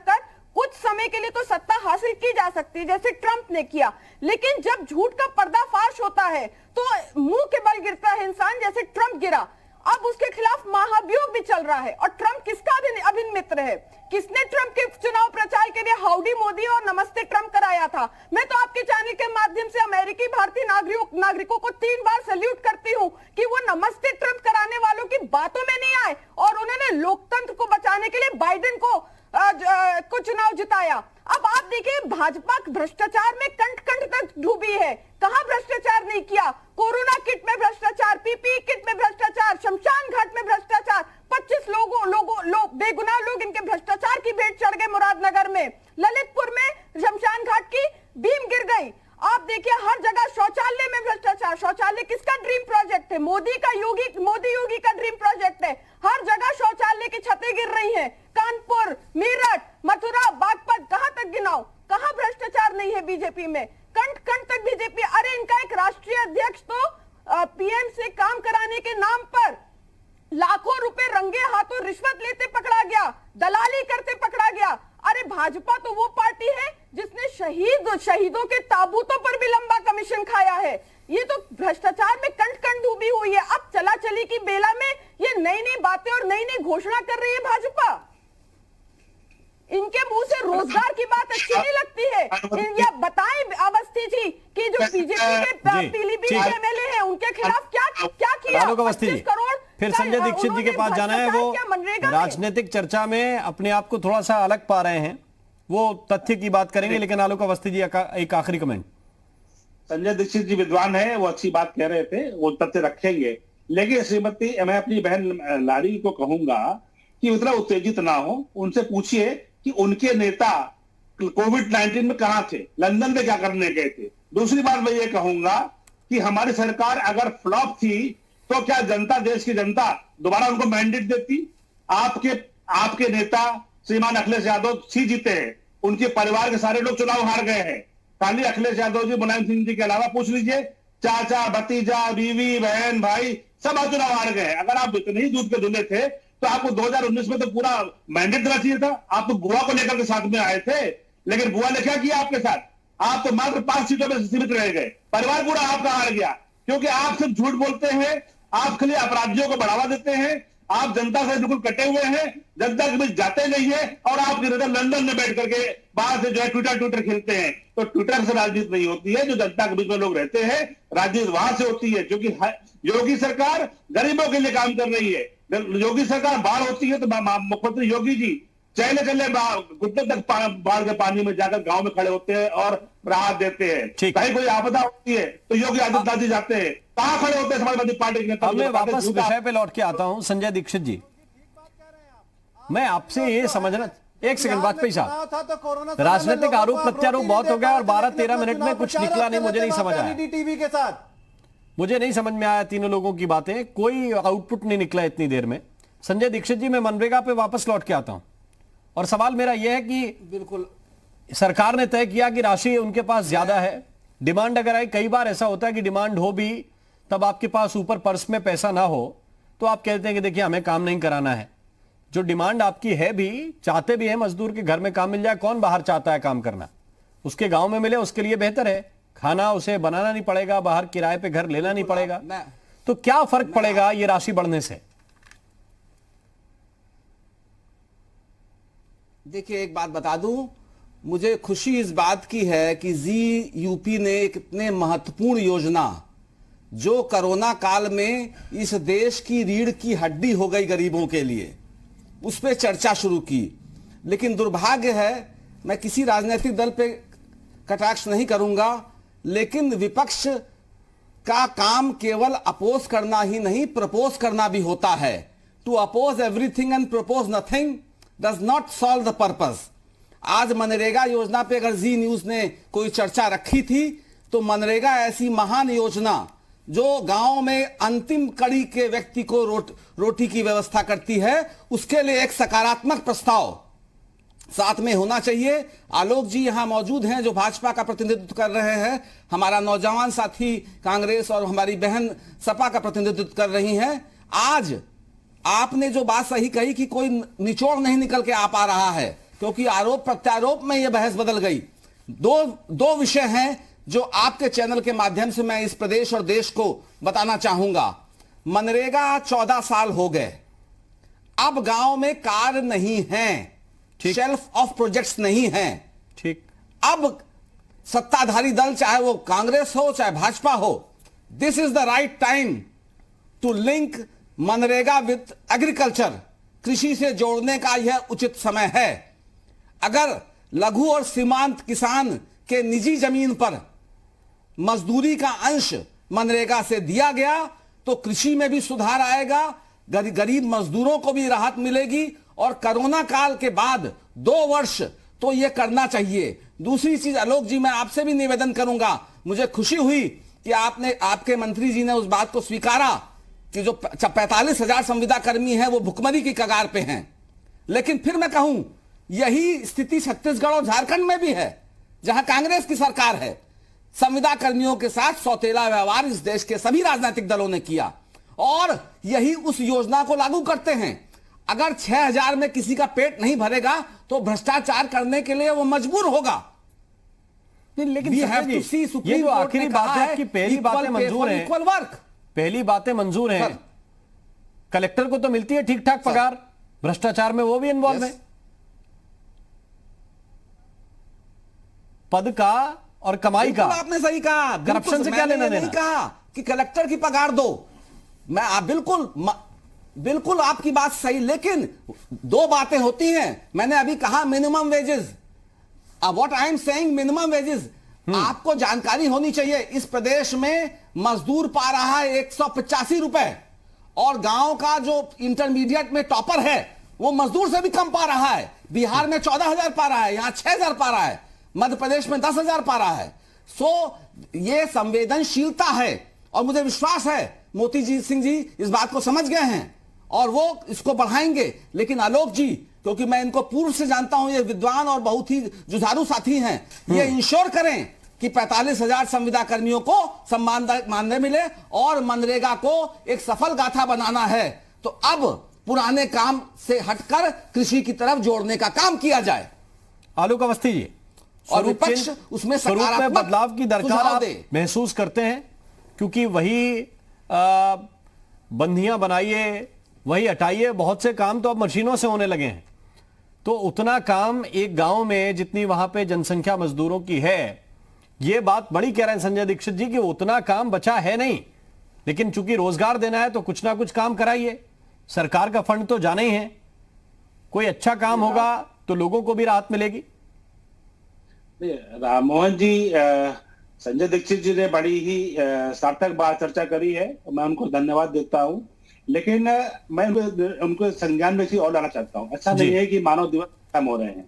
कुछ समय के लिए तो सत्ता हासिल की जा सकती है, जैसे ट्रंप ने किया, लेकिन जब झूठ का पर्दाफाश होता है तो मुंह के बल गिरता है इंसान, जैसे ट्रंप गिरा। अब उसके खिलाफ महाभियोग भी चल रहा है। और ट्रंप किसका अभिन्न मित्र है? किसने ट्रंप के चुनाव प्रचार के लिए हाउडी मोदी और नमस्ते ट्रंप कराया था? मैं तो आपके चैनल के माध्यम से अमेरिकी भारतीय नागरिकों को 3 बार सैल्यूट करती हूं कि वो नमस्ते ट्रंप कराने वालों की बातों में नहीं आए और उन्होंने लोकतंत्र को बचाने के लिए बाइडेन को चुनाव जिताया। अब आप देखिए, भाजपा भ्रष्टाचार में कंठ तक डूबी है। कहां भ्रष्टाचार नहीं किया? कोरोना किट में भ्रष्टाचार, पीपीई किट में भ्रष्टाचार, शमशान घाट में भ्रष्टाचार, 25 बेगुनाह लोग इनके भ्रष्टाचार की भेंट चढ़ गए। मुरादनगर में, ललितपुर में शमशान घाट की बीम गिर गई। आप देखिए, हर जगह शौचालय में भ्रष्टाचार। शौचालय किसका ड्रीम प्रोजेक्ट है? मोदी योगी का ड्रीम प्रोजेक्ट है। हर जगह शौचालय की छतें गिर रही हैं। कानपुर, मेरठ, मथुरा, बागपत, कहां तक गिनाऊं? कहां भ्रष्टाचार नहीं है बीजेपी में? कंठ तक बीजेपी। अरे इनका एक राष्ट्रीय अध्यक्ष तो पीएम से काम कराने के नाम पर लाखों रुपए रंगे हाथों रिश्वत लेते पकड़ा गया, दलाली करते पकड़ा गया। अरे भाजपा तो वो पार्टी है जिसने शहीदों के ताबूतों पर भी लंबा कमीशन खाया है। ये तो भ्रष्टाचार में कंठ डूबी हुई है। अब चला चली की बेला में ये नई बातें और नई घोषणा कर रही है भाजपा। इनके मुंह से रोजगार की बात अच्छी नहीं लगती है। ये बताएं अवस्थी जी कि जो बीजेपी के पीलीभीत एमएलए हैं उनके खिलाफ क्या किया? 25 करोड़।
फिर संजय दीक्षित जी के पास जाना है। वो राजनीतिक चर्चा में अपने आप को थोड़ा सा अलग पा रहे हैं, वो तथ्य की बात करेंगे, लेकिन आलोक अवस्थी जी एक आखिरी कमेंट।
संजय दीक्षित जी विद्वान है, वो अच्छी बात कह रहे थे, वो तथ्य रखेंगे, लेकिन श्रीमती, मैं अपनी बहन लारी को कहूंगा कि उतना उत्तेजित ना हो। उनसे पूछिए कि उनके नेता कोविड-19 में कहां थे, लंदन में क्या करने गए थे। दूसरी बात मैं ये कहूंगा कि हमारी सरकार अगर फ्लॉप थी तो क्या जनता, देश की जनता दोबारा उनको मैंडेट देती? आपके नेता श्रीमान अखिलेश यादव जीते हैं, उनके परिवार के सारे लोग चुनाव हार गए हैं। खाली अखिलेश यादव जी, मुलायम सिंह जी के अलावा पूछ लीजिए, चाचा, भतीजा, बीवी, बहन, भाई सब चुनाव हार गए। अगर आप इतने ही दूध के धुले थे तो आपको 2019 में तो पूरा मैंडेट देना चाहिए था। आप तो बुआ को लेकर के साथ में आए थे, लेकिन बुआ ने क्या किया आपके साथ? आप तो मात्र 5 सीटों में सीमित रह गए। परिवार पूरा आपका हार गया, क्योंकि आप सिर्फ झूठ बोलते हैं, आप खाली अपराधियों को बढ़ावा देते हैं, आप जनता से बिल्कुल कटे हुए हैं, जनता के बीच जाते नहीं है, और आप लंदन में बैठ करके बाहर से जो है ट्विटर खेलते हैं। तो ट्विटर से राजनीति नहीं होती है, जो जनता के बीच में लोग रहते हैं राजनीति वहां से होती है। क्योंकि योगी सरकार गरीबों के लिए काम कर रही है। योगी सरकार बाढ़ होती है तो मुख्यमंत्री योगी जी चले घुटने तक बाढ़ के पानी में जाकर गांव में खड़े होते हैं और राहत देते हैं। कहीं कोई आपदा होती है तो योगी आदित्यनाथ जी जाते हैं, कहां खड़े होते हैं समाजवादी पार्टी के नेता?
मैं वापस विषय पे लौट के आता हूं। संजय दीक्षित जी, मैं आपसे ये समझना, एक सेकंड वाजपेयी साहब, राजनीतिक आरोप प्रत्यारोप बहुत हो गया और 12-13 मिनट में कुछ निकला नहीं, मुझे नहीं समझ आया।
टीवी के साथ
मुझे नहीं समझ में आया तीनों लोगों की बातें, कोई आउटपुट नहीं निकला इतनी देर में। संजय दीक्षित जी, मैं मनरेगा पे वापस लौट के आता हूं और सवाल मेरा यह है कि
बिल्कुल
सरकार ने तय किया कि राशि उनके पास ज्यादा है, डिमांड अगर आई, कई बार ऐसा होता है कि डिमांड हो भी तब आपके पास ऊपर पर्स में पैसा ना हो तो आप कहते हैं कि देखिए हमें काम नहीं कराना है। जो डिमांड आपकी है भी, चाहते भी है मजदूर के घर में काम मिल जाए, कौन बाहर चाहता है काम करना, उसके गांव में मिले उसके लिए बेहतर है, खाना उसे बनाना नहीं पड़ेगा, बाहर किराए पे घर लेना नहीं पड़ेगा। तो क्या फर्क पड़ेगा ये राशि बढ़ने से?
देखिए एक बात बता दूं, मुझे खुशी इस बात की है कि जी यूपी ने एक इतने महत्वपूर्ण योजना जो कोरोना काल में इस देश की रीढ़ की हड्डी हो गई गरीबों के लिए, उस पर चर्चा शुरू की। लेकिन दुर्भाग्य है, मैं किसी राजनीतिक दल पे कटाक्ष नहीं करूंगा, लेकिन विपक्ष का काम केवल अपोज करना ही नहीं, प्रपोज करना भी होता है। To oppose everything and propose nothing does not solve the purpose. आज मनरेगा योजना पे अगर जी न्यूज ने कोई चर्चा रखी थी तो मनरेगा ऐसी महान योजना जो गांव में अंतिम कड़ी के व्यक्ति को रोटी की व्यवस्था करती है, उसके लिए एक सकारात्मक प्रस्ताव साथ में होना चाहिए। आलोक जी यहां मौजूद हैं जो भाजपा का प्रतिनिधित्व कर रहे हैं, हमारा नौजवान साथी कांग्रेस और हमारी बहन सपा का प्रतिनिधित्व कर रही हैं। आज आपने जो बात सही कही कि कोई निचोड़ नहीं निकल के आ पा रहा है, क्योंकि आरोप प्रत्यारोप में यह बहस बदल गई। दो विषय हैं जो आपके चैनल के माध्यम से मैं इस प्रदेश और देश को बताना चाहूंगा। मनरेगा 14 साल हो गए, अब गांव में कार्य नहीं है, शेल्फ ऑफ प्रोजेक्ट्स नहीं है।
ठीक,
अब सत्ताधारी दल चाहे वो कांग्रेस हो चाहे भाजपा हो, this is the right time to link MNREGA with agriculture. कृषि से जोड़ने का यह उचित समय है। अगर लघु और सीमांत किसान के निजी जमीन पर मजदूरी का अंश मनरेगा से दिया गया तो कृषि में भी सुधार आएगा, गरीब मजदूरों को भी राहत मिलेगी, और कोरोना काल के बाद 2 वर्ष तो यह करना चाहिए। दूसरी चीज आलोक जी, मैं आपसे भी निवेदन करूंगा, मुझे खुशी हुई कि आपके मंत्री जी ने उस बात को स्वीकारा कि जो 45,000 संविदा कर्मी हैं वो भुखमरी की कगार पे हैं। लेकिन फिर मैं कहूं यही स्थिति छत्तीसगढ़ और झारखंड में भी है, जहां कांग्रेस की सरकार है। संविदा कर्मियों के साथ सौतेला व्यवहार इस देश के सभी राजनीतिक दलों ने किया और यही उस योजना को लागू करते हैं। अगर 6,000 में किसी का पेट नहीं भरेगा तो भ्रष्टाचार करने के लिए वो मजबूर होगा।
लेकिन ये जो आखिरी बात है कि पहली बातें मंजूर हैं,
इक्वल वर्क,
पहली बातें मंजूर हैं, कलेक्टर को तो मिलती है ठीक ठाक पगार, भ्रष्टाचार में वो भी इन्वॉल्व है। पद का और कमाई का,
आपने सही कहा,
करप्शन से क्या लेना देना।
नहीं कहा कि कलेक्टर की पगार दो, मैं आप बिल्कुल आपकी बात सही, लेकिन 2 बातें होती हैं। मैंने अभी कहा minimum wages, what I am saying minimum wages, आपको जानकारी होनी चाहिए इस प्रदेश में मजदूर पा रहा है 185 रुपए, और गांव का जो इंटरमीडिएट में टॉपर है वो मजदूर से भी कम पा रहा है। बिहार में 14,000 पा रहा है, यहां 6,000 पा रहा है, मध्य प्रदेश में 10,000 पा रहा है। ये संवेदनशीलता है और मुझे विश्वास है मोती जी सिंह जी इस बात को समझ गए हैं और वो इसको बढ़ाएंगे। लेकिन आलोक जी, क्योंकि मैं इनको पूर्व से जानता हूं, ये विद्वान और बहुत ही जुझारू साथी हैं, ये इंश्योर करें कि 45,000 संविदा कर्मियों को सम्मानदायक मानदेय मिले और मनरेगा को एक सफल गाथा बनाना है। तो अब पुराने काम से हटकर कृषि की तरफ जोड़ने का काम किया जाए।
आलोक अवस्थी जी,
और विपक्ष उसमें
सकारात्मक बदलाव की दरकार आप महसूस करते हैं, क्योंकि वही बंदियां बनाइए, वही हटाइए, बहुत से काम तो अब मशीनों से होने लगे हैं। तो उतना काम एक गांव में जितनी वहां पे जनसंख्या मजदूरों की है, ये बात बड़ी कह रहे हैं संजय दीक्षित जी कि उतना काम बचा है नहीं, लेकिन चूंकि रोजगार देना है तो कुछ ना कुछ काम कराइए। सरकार का फंड तो जाना ही है, कोई अच्छा काम होगा तो लोगों को भी राहत मिलेगी।
राम मोहन जी, संजय दीक्षित जी ने बड़ी ही सार्थक बात चर्चा करी है, मैं उनको धन्यवाद देता हूं। लेकिन मैं उनको संज्ञान में और लाना चाहता हूं। ऐसा नहीं है कि मानव दिवस खत्म हो रहे हैं।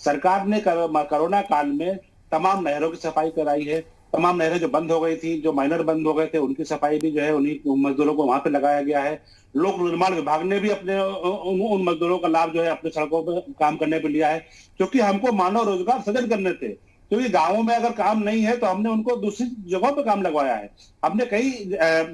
सरकार ने कोरोना काल में तमाम नहरों की सफाई कराई है। तमाम नहरें जो बंद हो गई थी, जो माइनर बंद हो गए थे, उनकी सफाई भी जो है उन्हीं मजदूरों को वहां पे लगाया गया है। लोक निर्माण विभाग ने भी अपने उन मजदूरों का लाभ जो है अपने सड़कों पर काम करने पे लिया है, क्योंकि हमको मानव रोजगार सृजन करने थे। क्योंकि गांवों में अगर काम नहीं है तो हमने उनको दूसरी जगहों पे काम लगवाया है। हमने कई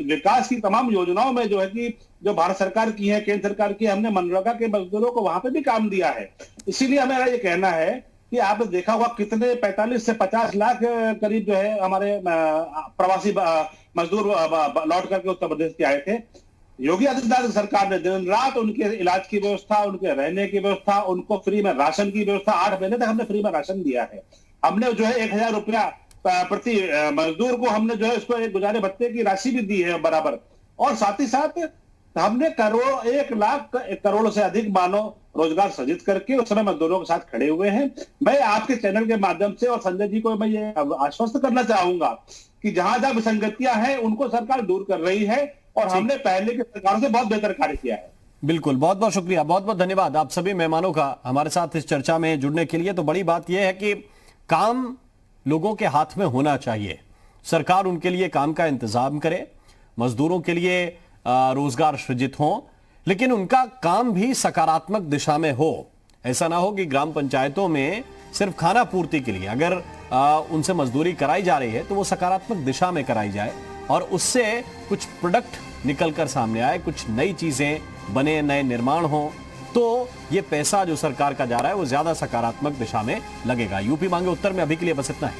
विकास की तमाम योजनाओं में जो है कि जो भारत सरकार की है, केंद्र सरकार की, हमने मनरेगा के मजदूरों को वहां पे भी काम दिया है। इसीलिए हमारा ये कहना है कि आपने देखा होगा कितने 45 से 50 लाख करीब जो है हमारे प्रवासी मजदूर लौट करके उत्तर प्रदेश के आए थे। योगी आदित्यनाथ सरकार ने दिन रात उनके इलाज की व्यवस्था, उनके रहने की व्यवस्था, उनको फ्री में राशन की व्यवस्था, 8 महीने तक हमने फ्री में राशन दिया है। हमने जो है 1000 रुपया प्रति मजदूर को हमने जो है उसको एक गुजारे भत्ते की राशि भी दी है बराबर। और साथ ही साथ हमने 1 लाख करोड़ से अधिक मानव रोजगार सृजित करके उस समय मजदूरों के साथ खड़े हुए हैं। मैं आपके चैनल के माध्यम से और संजय जी को मैं ये आश्वस्त करना चाहूंगा कि जहां जहां विसंगतियां हैं उनको सरकार दूर कर रही है और हमने पहले की सरकार से बहुत बेहतर कार्य किया है।
बिल्कुल, बहुत बहुत शुक्रिया, बहुत बहुत धन्यवाद आप सभी मेहमानों का हमारे साथ इस चर्चा में जुड़ने के लिए। तो बड़ी बात यह है कि काम लोगों के हाथ में होना चाहिए, सरकार उनके लिए काम का इंतजाम करे, मजदूरों के लिए रोजगार सृजित हो, लेकिन उनका काम भी सकारात्मक दिशा में हो। ऐसा ना हो कि ग्राम पंचायतों में सिर्फ खाना पूर्ति के लिए अगर उनसे मजदूरी कराई जा रही है तो वो सकारात्मक दिशा में कराई जाए और उससे कुछ प्रोडक्ट निकलकर सामने आए, कुछ नई चीजें बने, नए निर्माण हो, तो ये पैसा जो सरकार का जा रहा है वो ज्यादा सकारात्मक दिशा में लगेगा। यूपी मांगे उत्तर में अभी के लिए बस इतना है।